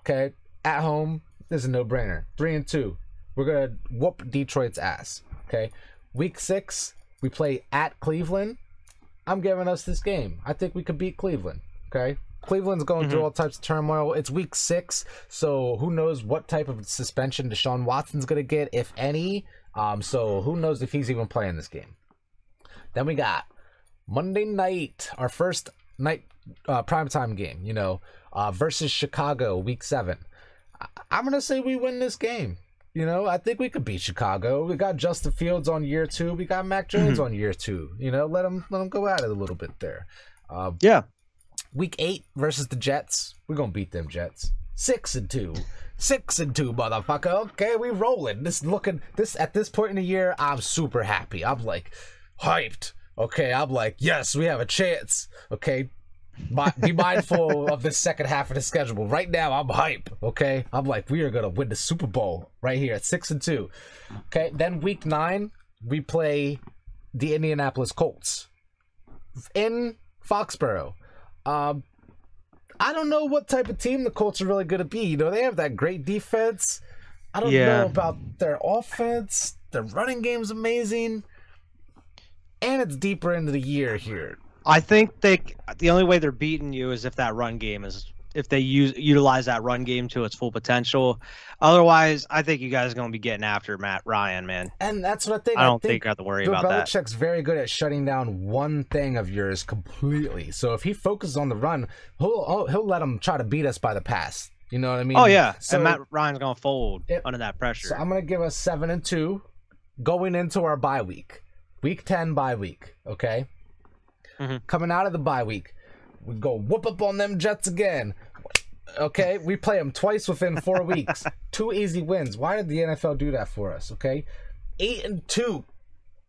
B: okay? At home, this is a no-brainer. 3-2. We're going to whoop Detroit's ass, okay? Week 6, we play at Cleveland. I'm giving us this game. I think we could beat Cleveland, okay? Cleveland's going through all types of turmoil. It's week 6, so who knows what type of suspension Deshaun Watson's going to get, if any. So who knows if he's even playing this game. Then we got Monday night, our first night primetime game, you know, versus Chicago, week 7. I'm going to say we win this game. You know, I think we could beat Chicago. We got Justin Fields on year 2. We got Mac Jones on year 2. You know, let them go at it a little bit there.
A: Yeah.
B: Week 8 versus the Jets. We're gonna beat them Jets. 6-2. 6-2, motherfucker. Okay, we rolling. At this point in the year, I'm super happy. I'm like hyped. Okay, I'm like, yes, we have a chance. Okay. Be mindful of the second half of the schedule. Right now, I'm hype. Okay, I'm like, we are gonna win the Super Bowl right here at 6-2. Okay, then week 9 we play the Indianapolis Colts in Foxborough. I don't know what type of team the Colts are really gonna be. You know, they have that great defense. I don't know about their offense. Their running game's amazing, and it's deeper into the year here.
A: I think the only way they're beating you is if that run game if they utilize that run game to its full potential. Otherwise, I think you guys are going to be getting after Matt Ryan, man.
B: And that's what I think.
A: I don't think you have to worry about that.
B: Belichick's very good at shutting down one thing of yours completely. So if he focuses on the run, he'll let him try to beat us by the pass. You know what I mean?
A: Oh yeah. So
B: and
A: Matt Ryan's going to fold under that pressure.
B: So I'm going to give us 7-2 going into our bye week. Week 10 bye week. Okay. Coming out of the bye week, we go whoop up on them Jets again. Okay, we play them twice within 4 weeks. 2 easy wins. Why did the NFL do that for us? Okay, 8-2.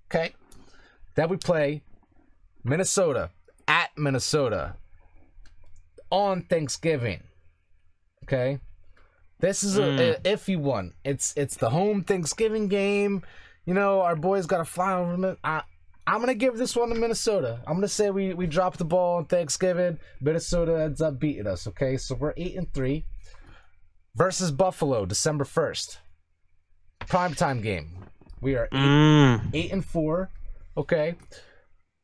B: Okay, then we play Minnesota at Minnesota on Thanksgiving. Okay, This is a iffy one. It's the home Thanksgiving game. You know, our boys got to fly over. I'm going to give this one to Minnesota. I'm going to say we drop the ball on Thanksgiving. Minnesota ends up beating us, okay? So we're 8-3 versus Buffalo, December 1st. Primetime game. We are 8-4, okay?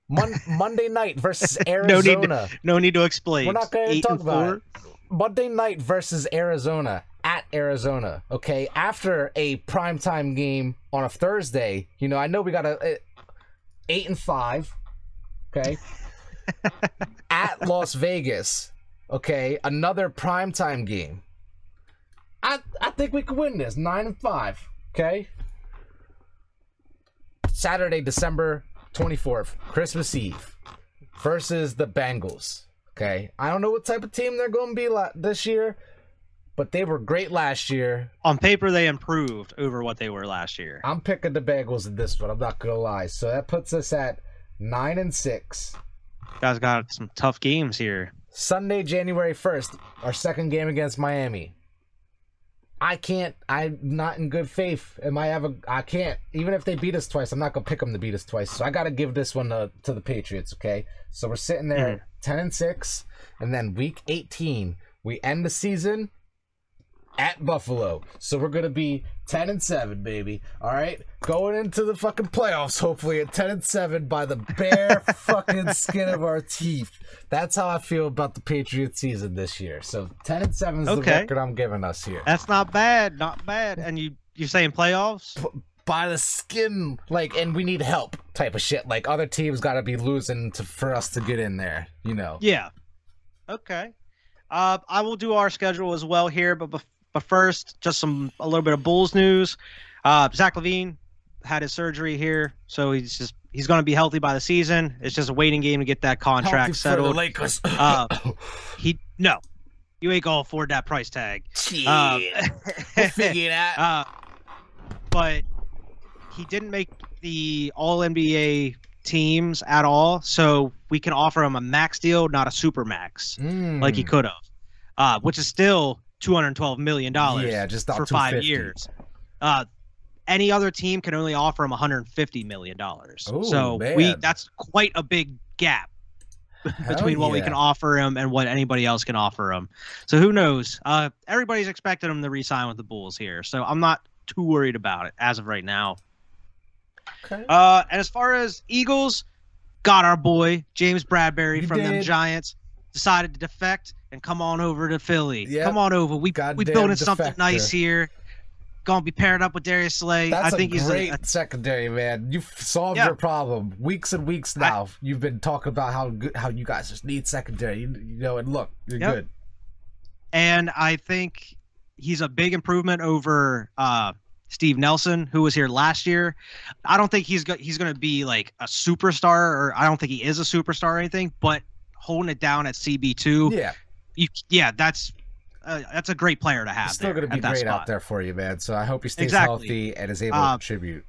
B: Monday night versus Arizona.
A: No need to explain.
B: We're not going to talk about it. Monday night versus Arizona at Arizona. Okay, after a primetime game on a Thursday, you know, I know we got a 8-5. Okay, at Las Vegas. Okay, another primetime game. I think we could win this 9-5. Okay, Saturday, December 24th, Christmas Eve, versus the Bengals. Okay, I don't know what type of team they're going to be this year, but they were great last year.
A: On paper, they improved over what they were last year.
B: I'm picking the Bengals in this one. I'm not going to lie. So that puts us at 9-6.
A: You guys got some tough games here.
B: Sunday, January 1st, our second game against Miami. I'm not in good faith. I can't. Even if they beat us twice, I'm not going to pick them to beat us twice. So I got to give this one to the Patriots, okay? So we're sitting there 10-6, and then week 18, we end the season at Buffalo. So we're going to be 10-7, baby. All right? Going into the fucking playoffs, hopefully, at 10-7 by the bare fucking skin of our teeth. That's how I feel about the Patriots season this year. So 10-7 is the record I'm giving us here.
A: That's not bad. Not bad. And you're saying playoffs?
B: By the skin, like, and we need help type of shit. Like, other teams got to be losing for us to get in there, you know?
A: Yeah. Okay. I will do our schedule as well here, but first, just a little bit of Bulls news. Zach LaVine had his surgery here, so he's going to be healthy by the season. It's just a waiting game to get that contract settled. For the Lakers. No, you ain't gonna afford that price tag.
B: We'll figure it out.
A: But he didn't make the All NBA teams at all, so we can offer him a max deal, not a super max, like he could have, which is still $212 million.
B: Yeah, just
A: for 5 years. Any other team can only offer him $150 million.
B: Ooh,
A: so
B: man.
A: That's quite a big gap between what we can offer him and what anybody else can offer him. So who knows? Everybody's expecting him to re-sign with the Bulls here, so I'm not too worried about it as of right now.
B: Okay.
A: And as far as Eagles, got our boy James Bradbury from them Giants decided to defect and come on over to Philly. Yep. Come on over. We building something nice here. Gonna be paired up with Darius Slay.
B: That's
A: I think
B: he's a great secondary, man. You've solved your problem. Weeks and weeks now. You've been talking about how you guys just need secondary. You know, and look, you're good.
A: And I think he's a big improvement over Steve Nelson, who was here last year. I don't think he's going to be like a superstar, or I don't think he is a superstar or anything. But holding it down at CB2, that's a great player to have.
B: He's still going to be great out there for you, man. So I hope he stays healthy and is able to contribute.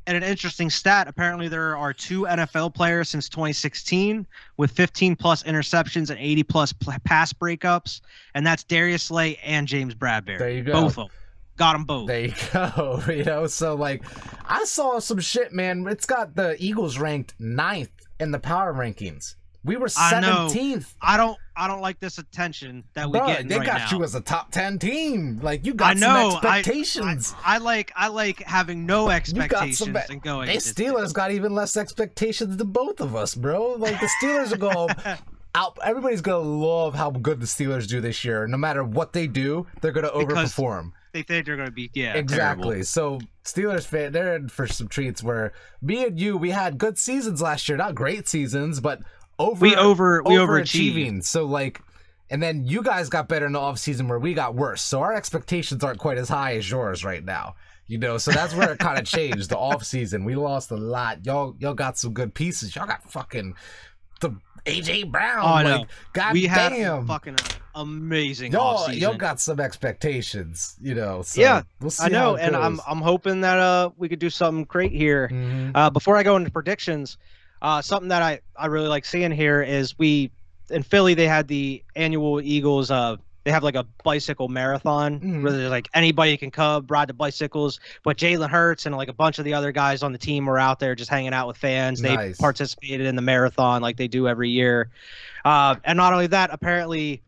A: And an interesting stat, apparently there are 2 NFL players since 2016 with 15+ interceptions and 80+ pass breakups, and that's Darius Slay and James Bradbury.
B: There you go.
A: Both of them. Got them both.
B: There you go. You know, so like I saw some shit, man. It's got the Eagles ranked 9th in the power rankings. We were 17th.
A: I don't like this attention that we get.
B: They got you as a top 10 team. Like you got some expectations.
A: I like having no expectations and going.
B: They Steelers got even less expectations than both of us, bro. Like the Steelers are going out. Everybody's gonna love how good the Steelers do this year. No matter what they do, they're gonna overperform.
A: They think they're gonna be
B: exactly.
A: Terrible.
B: So Steelers fan, they're in for some treats. Where me and you, we had good seasons last year, not great seasons, but. We overachieving. So like, and then you guys got better in the offseason where we got worse. So our expectations aren't quite as high as yours right now. You know, so that's where it kind of changed. The offseason, we lost a lot. Y'all got some good pieces. Y'all got fucking the AJ Brown.
A: Oh, I know.
B: God
A: we
B: damn.
A: Had fucking amazing offseason.
B: Y'all got some expectations, you know. So we'll see.
A: I know, and I'm hoping that we could do something great here. Before I go into predictions. Something that I really like seeing here is in Philly, they had the annual Eagles they have like a bicycle marathon where there's like anybody can come ride the bicycles. But Jalen Hurts and like a bunch of the other guys on the team were out there just hanging out with fans. They participated in the marathon like they do every year. And not only that, apparently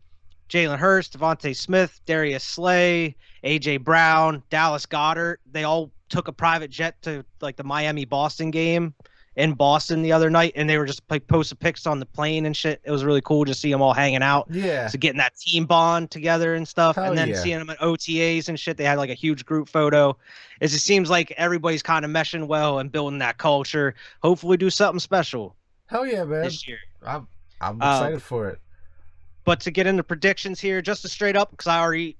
A: Jalen Hurts, Devontae Smith, Darius Slay, AJ Brown, Dallas Goedert, they all took a private jet to like the Miami-Boston game in Boston the other night, and they were just like posting pics on the plane and shit. It was really cool to see them all hanging out.
B: Yeah.
A: So getting that team bond together and stuff.
B: Hell
A: and then seeing them at OTAs and shit. They had like a huge group photo. It just seems like everybody's kind of meshing well and building that culture. Hopefully do something special.
B: Hell yeah, man.
A: This year.
B: I'm excited for it.
A: But to get into predictions here, just to straight up, because I already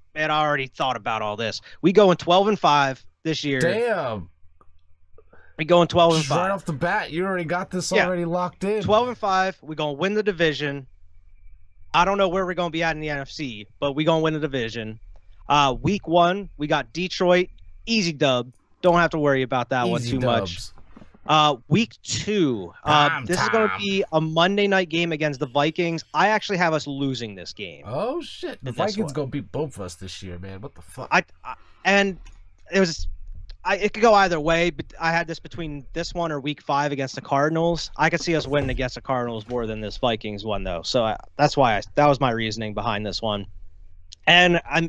A: thought about all this. We going 12-5 this year.
B: Damn.
A: We going 12-5.
B: Right off the bat, you already got this already locked in.
A: 12-5. We gonna win the division. I don't know where we're gonna be at in the NFC, but we gonna win the division. Week 1, we got Detroit, easy dub. Don't have to worry about that one too much. Week 2, this is gonna be a Monday night game against the Vikings. I actually have us losing this game.
B: Oh shit! The Vikings gonna beat both of us this year, man. What the fuck?
A: It could go either way, but I had this between this one or week 5 against the Cardinals. I could see us winning against the Cardinals more than this Vikings one, though. So that's why that was my reasoning behind this one. And I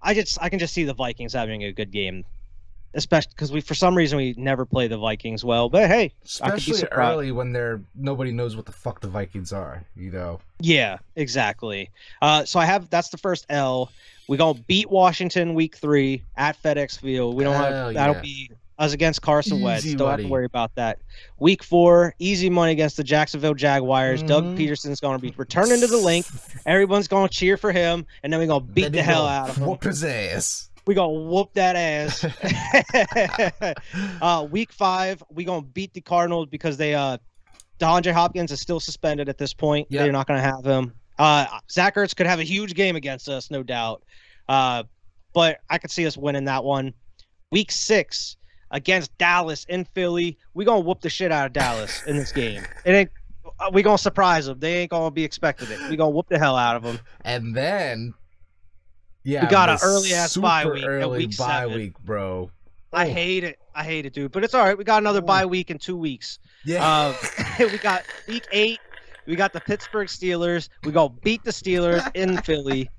A: can just see the Vikings having a good game, especially because for some reason we never play the Vikings well. But hey,
B: especially early when nobody knows what the fuck the Vikings are, you know.
A: Yeah, exactly. So that's the first L. We're going to beat Washington week 3 at FedEx Field. We don't have that'll be us against Carson Wentz. Don't have to worry about that. Week 4, easy money against the Jacksonville Jaguars. Doug Peterson's going to be returning to the link. Everyone's going to cheer for him, and then we're going to beat the hell out of him.
B: Whoop his ass.
A: We're going to whoop that ass. Week 5, we're going to beat the Cardinals because DeAndre Hopkins is still suspended at this point. Yep. They're not going to have him. Zach Ertz could have a huge game against us, no doubt. But I could see us winning that one. Week 6 against Dallas in Philly. We're going to whoop the shit out of Dallas in this game. We're going to surprise them. They ain't going to be expecting it. We're going to whoop the hell out of them.
B: And then,
A: we got an early-ass bye week at week 7.
B: Week, bro.
A: I hate it, dude. But it's all right. We got another bye week in 2 weeks.
B: Yeah.
A: We got week 8. We got the Pittsburgh Steelers. We're going to beat the Steelers in Philly.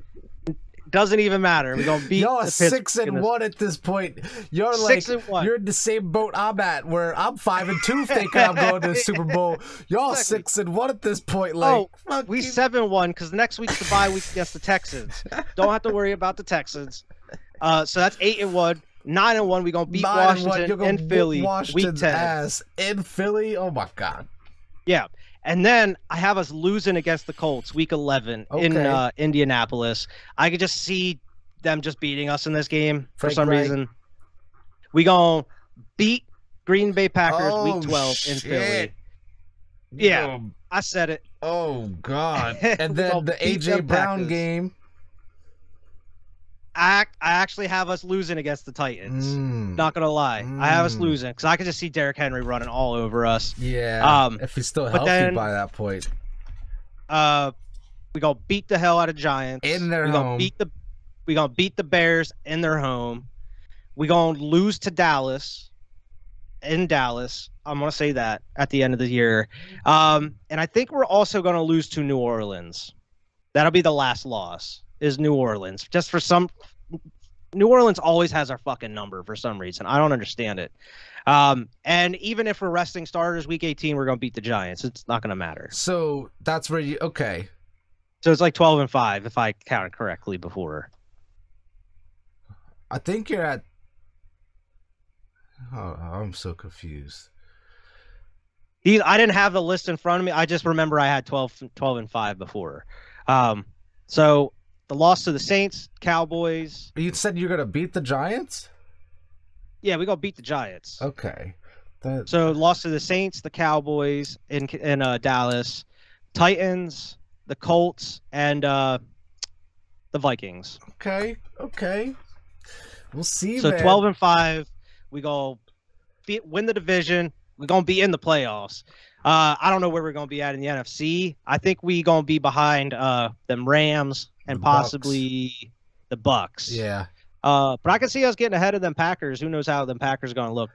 A: Doesn't even matter. We're going to beat
B: Y'all are 6-1 at this point. You're like, you're in the same boat I'm at, where I'm 5-2 thinking I'm going to the Super Bowl. Y'all 6-1 at this point. Like,
A: we 7-1 because next week's the bye week against the Texans. Don't have to worry about the Texans. So that's 8-1. 9-1. We're going to beat Washington in Philly. Week 10.
B: Ass in Philly? Oh, my God.
A: Yeah. And then I have us losing against the Colts week 11 in Indianapolis. I could just see them just beating us in this game for some reason. We gonna beat Green Bay Packers week 12 in Philly. Yeah, I said it.
B: Oh, God. And then the AJ Brown game.
A: I actually have us losing against the Titans. Not gonna lie, I have us losing because I could just see Derrick Henry running all over us.
B: Yeah, if he's still healthy by that point.
A: We gonna beat the hell out of Giants
B: in their home.
A: We gonna beat the Bears in their home. We gonna lose to Dallas in Dallas. I'm gonna say that at the end of the year. And I think we're also gonna lose to New Orleans. That'll be the last loss. Is New Orleans. Just for some New Orleans always has our fucking number for some reason. I don't understand it. And even if we're resting starters week 18, we're going to beat the Giants. It's not going to matter.
B: So that's where you okay.
A: So it's like 12-5 if I counted correctly before.
B: I think you're at I'm so confused.
A: I didn't have the list in front of me. I just remember I had 12-5 before. So the loss to the Saints, Cowboys.
B: You said you're gonna beat the Giants?
A: Yeah, we gonna beat the Giants.
B: Okay.
A: So loss to the Saints, the Cowboys in Dallas, Titans, the Colts, and the Vikings.
B: Okay. We'll see.
A: So 12-5, we go win the division. We're gonna be in the playoffs. I don't know where we're going to be at in the NFC. I think we going to be behind them Rams and possibly the Bucks.
B: Yeah.
A: But I can see us getting ahead of them Packers. Who knows how them Packers are going to look?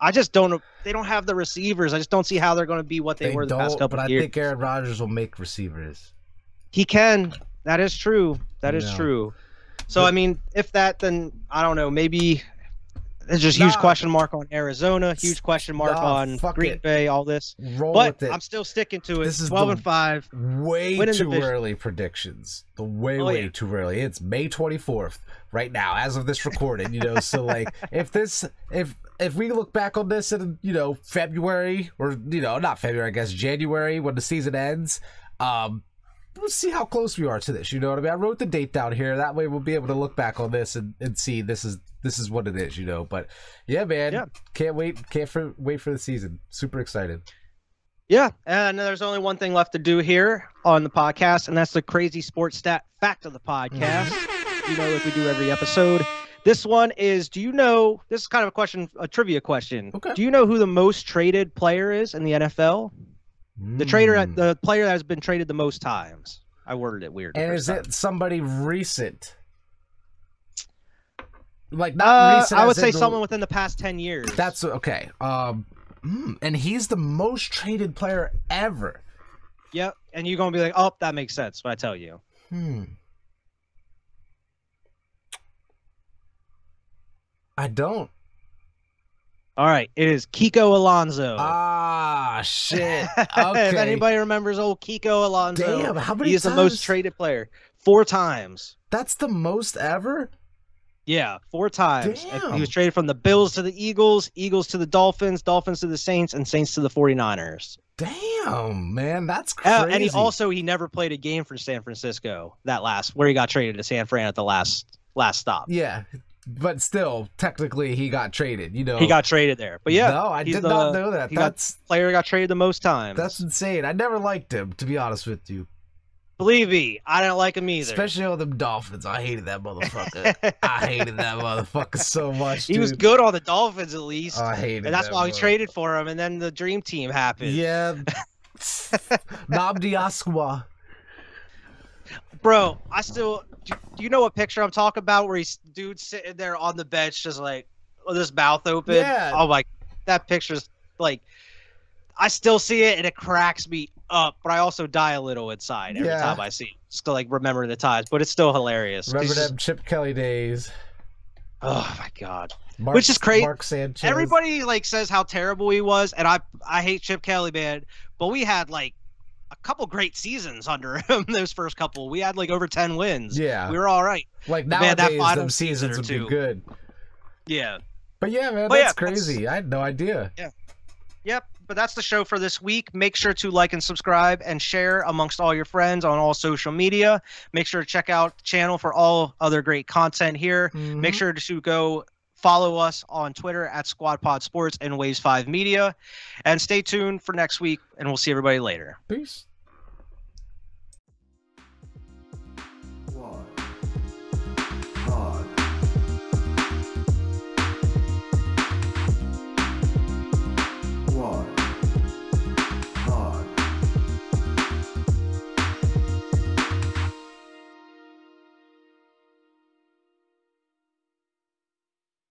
A: I just don't. They don't have the receivers. I just don't see how they're going to be what they were the past couple of years.
B: But I think Aaron Rodgers will make receivers.
A: He can. That is true. That is true. So, I mean, if that, then I don't know. Maybe there's just huge question mark on Arizona, huge question mark on Green Bay, all this. But I'm still sticking to it. This is 12-5.
B: Way too early predictions. Way too early. It's May 24th right now, as of this recording. So like if we look back on this in February or not February, I guess January when the season ends, we'll see how close we are to this. You know what I mean? I wrote the date down here. That way we'll be able to look back on this and see this is what it is, But yeah, man. Yeah. Can't wait. Wait for the season. Super excited.
A: Yeah. And there's only one thing left to do here on the podcast, and that's the crazy sports stat fact of the podcast. Like we do every episode. This one is, this is kind of a trivia question. Okay. Do you know who the most traded player is in the NFL? The player that has been traded the most times. I worded it weird.
B: And is it somebody recent? Like not recent.
A: I would say someone within the past 10 years.
B: That's okay. And he's the most traded player ever.
A: Yep. And you're gonna be like, oh, that makes sense when I tell you.
B: I don't.
A: All right, it is Kiko Alonso.
B: Ah, shit. Okay.
A: If anybody remembers old Kiko Alonso,
B: damn, how many
A: he is the most traded player. 4 times.
B: That's the most ever?
A: Yeah, 4 times.
B: Damn.
A: He was traded from the Bills to the Eagles, Eagles to the Dolphins, Dolphins to the Saints, and Saints to the 49ers.
B: Damn, man, that's crazy.
A: And he never played a game for San Francisco where he got traded to San Fran at the last stop.
B: Yeah. But still, technically, he got traded.
A: He got traded there. But yeah,
B: no, I did not know that.
A: That's player got traded the most times.
B: That's insane. I never liked him, to be honest with you.
A: Believe me, I didn't like him either.
B: Especially on them Dolphins. I hated that motherfucker. I hated that motherfucker so much. Dude.
A: He was good on the Dolphins, at least.
B: I hated
A: and that's why we traded for him. And then the Dream Team happened.
B: Yeah. Nabdi Asqua.
A: Bro, do you know what picture I'm talking about where he's dude sitting there on the bench just like with his mouth open?
B: Yeah.
A: Oh my, that picture's like, I still see it and it cracks me up, but I also die a little inside every time I see it. Just to like remember the times, but it's still hilarious.
B: Remember them Chip Kelly days.
A: Oh my God. Which is crazy.
B: Mark Sanchez.
A: Everybody like says how terrible he was, and I hate Chip Kelly, man, but we had like a couple great seasons under him. Those first couple, we had like over 10 wins.
B: Yeah,
A: we were all right.
B: Like nowadays, them seasons would be good.
A: Yeah,
B: but yeah, man, that's crazy. I had no idea.
A: Yeah, yep. But that's the show for this week. Make sure to like and subscribe and share amongst all your friends on all social media. Make sure to check out the channel for all other great content here. Make sure to go follow us on Twitter at SquadPod Sports and Waves 5 Media. And stay tuned for next week, and we'll see everybody later.
B: Peace.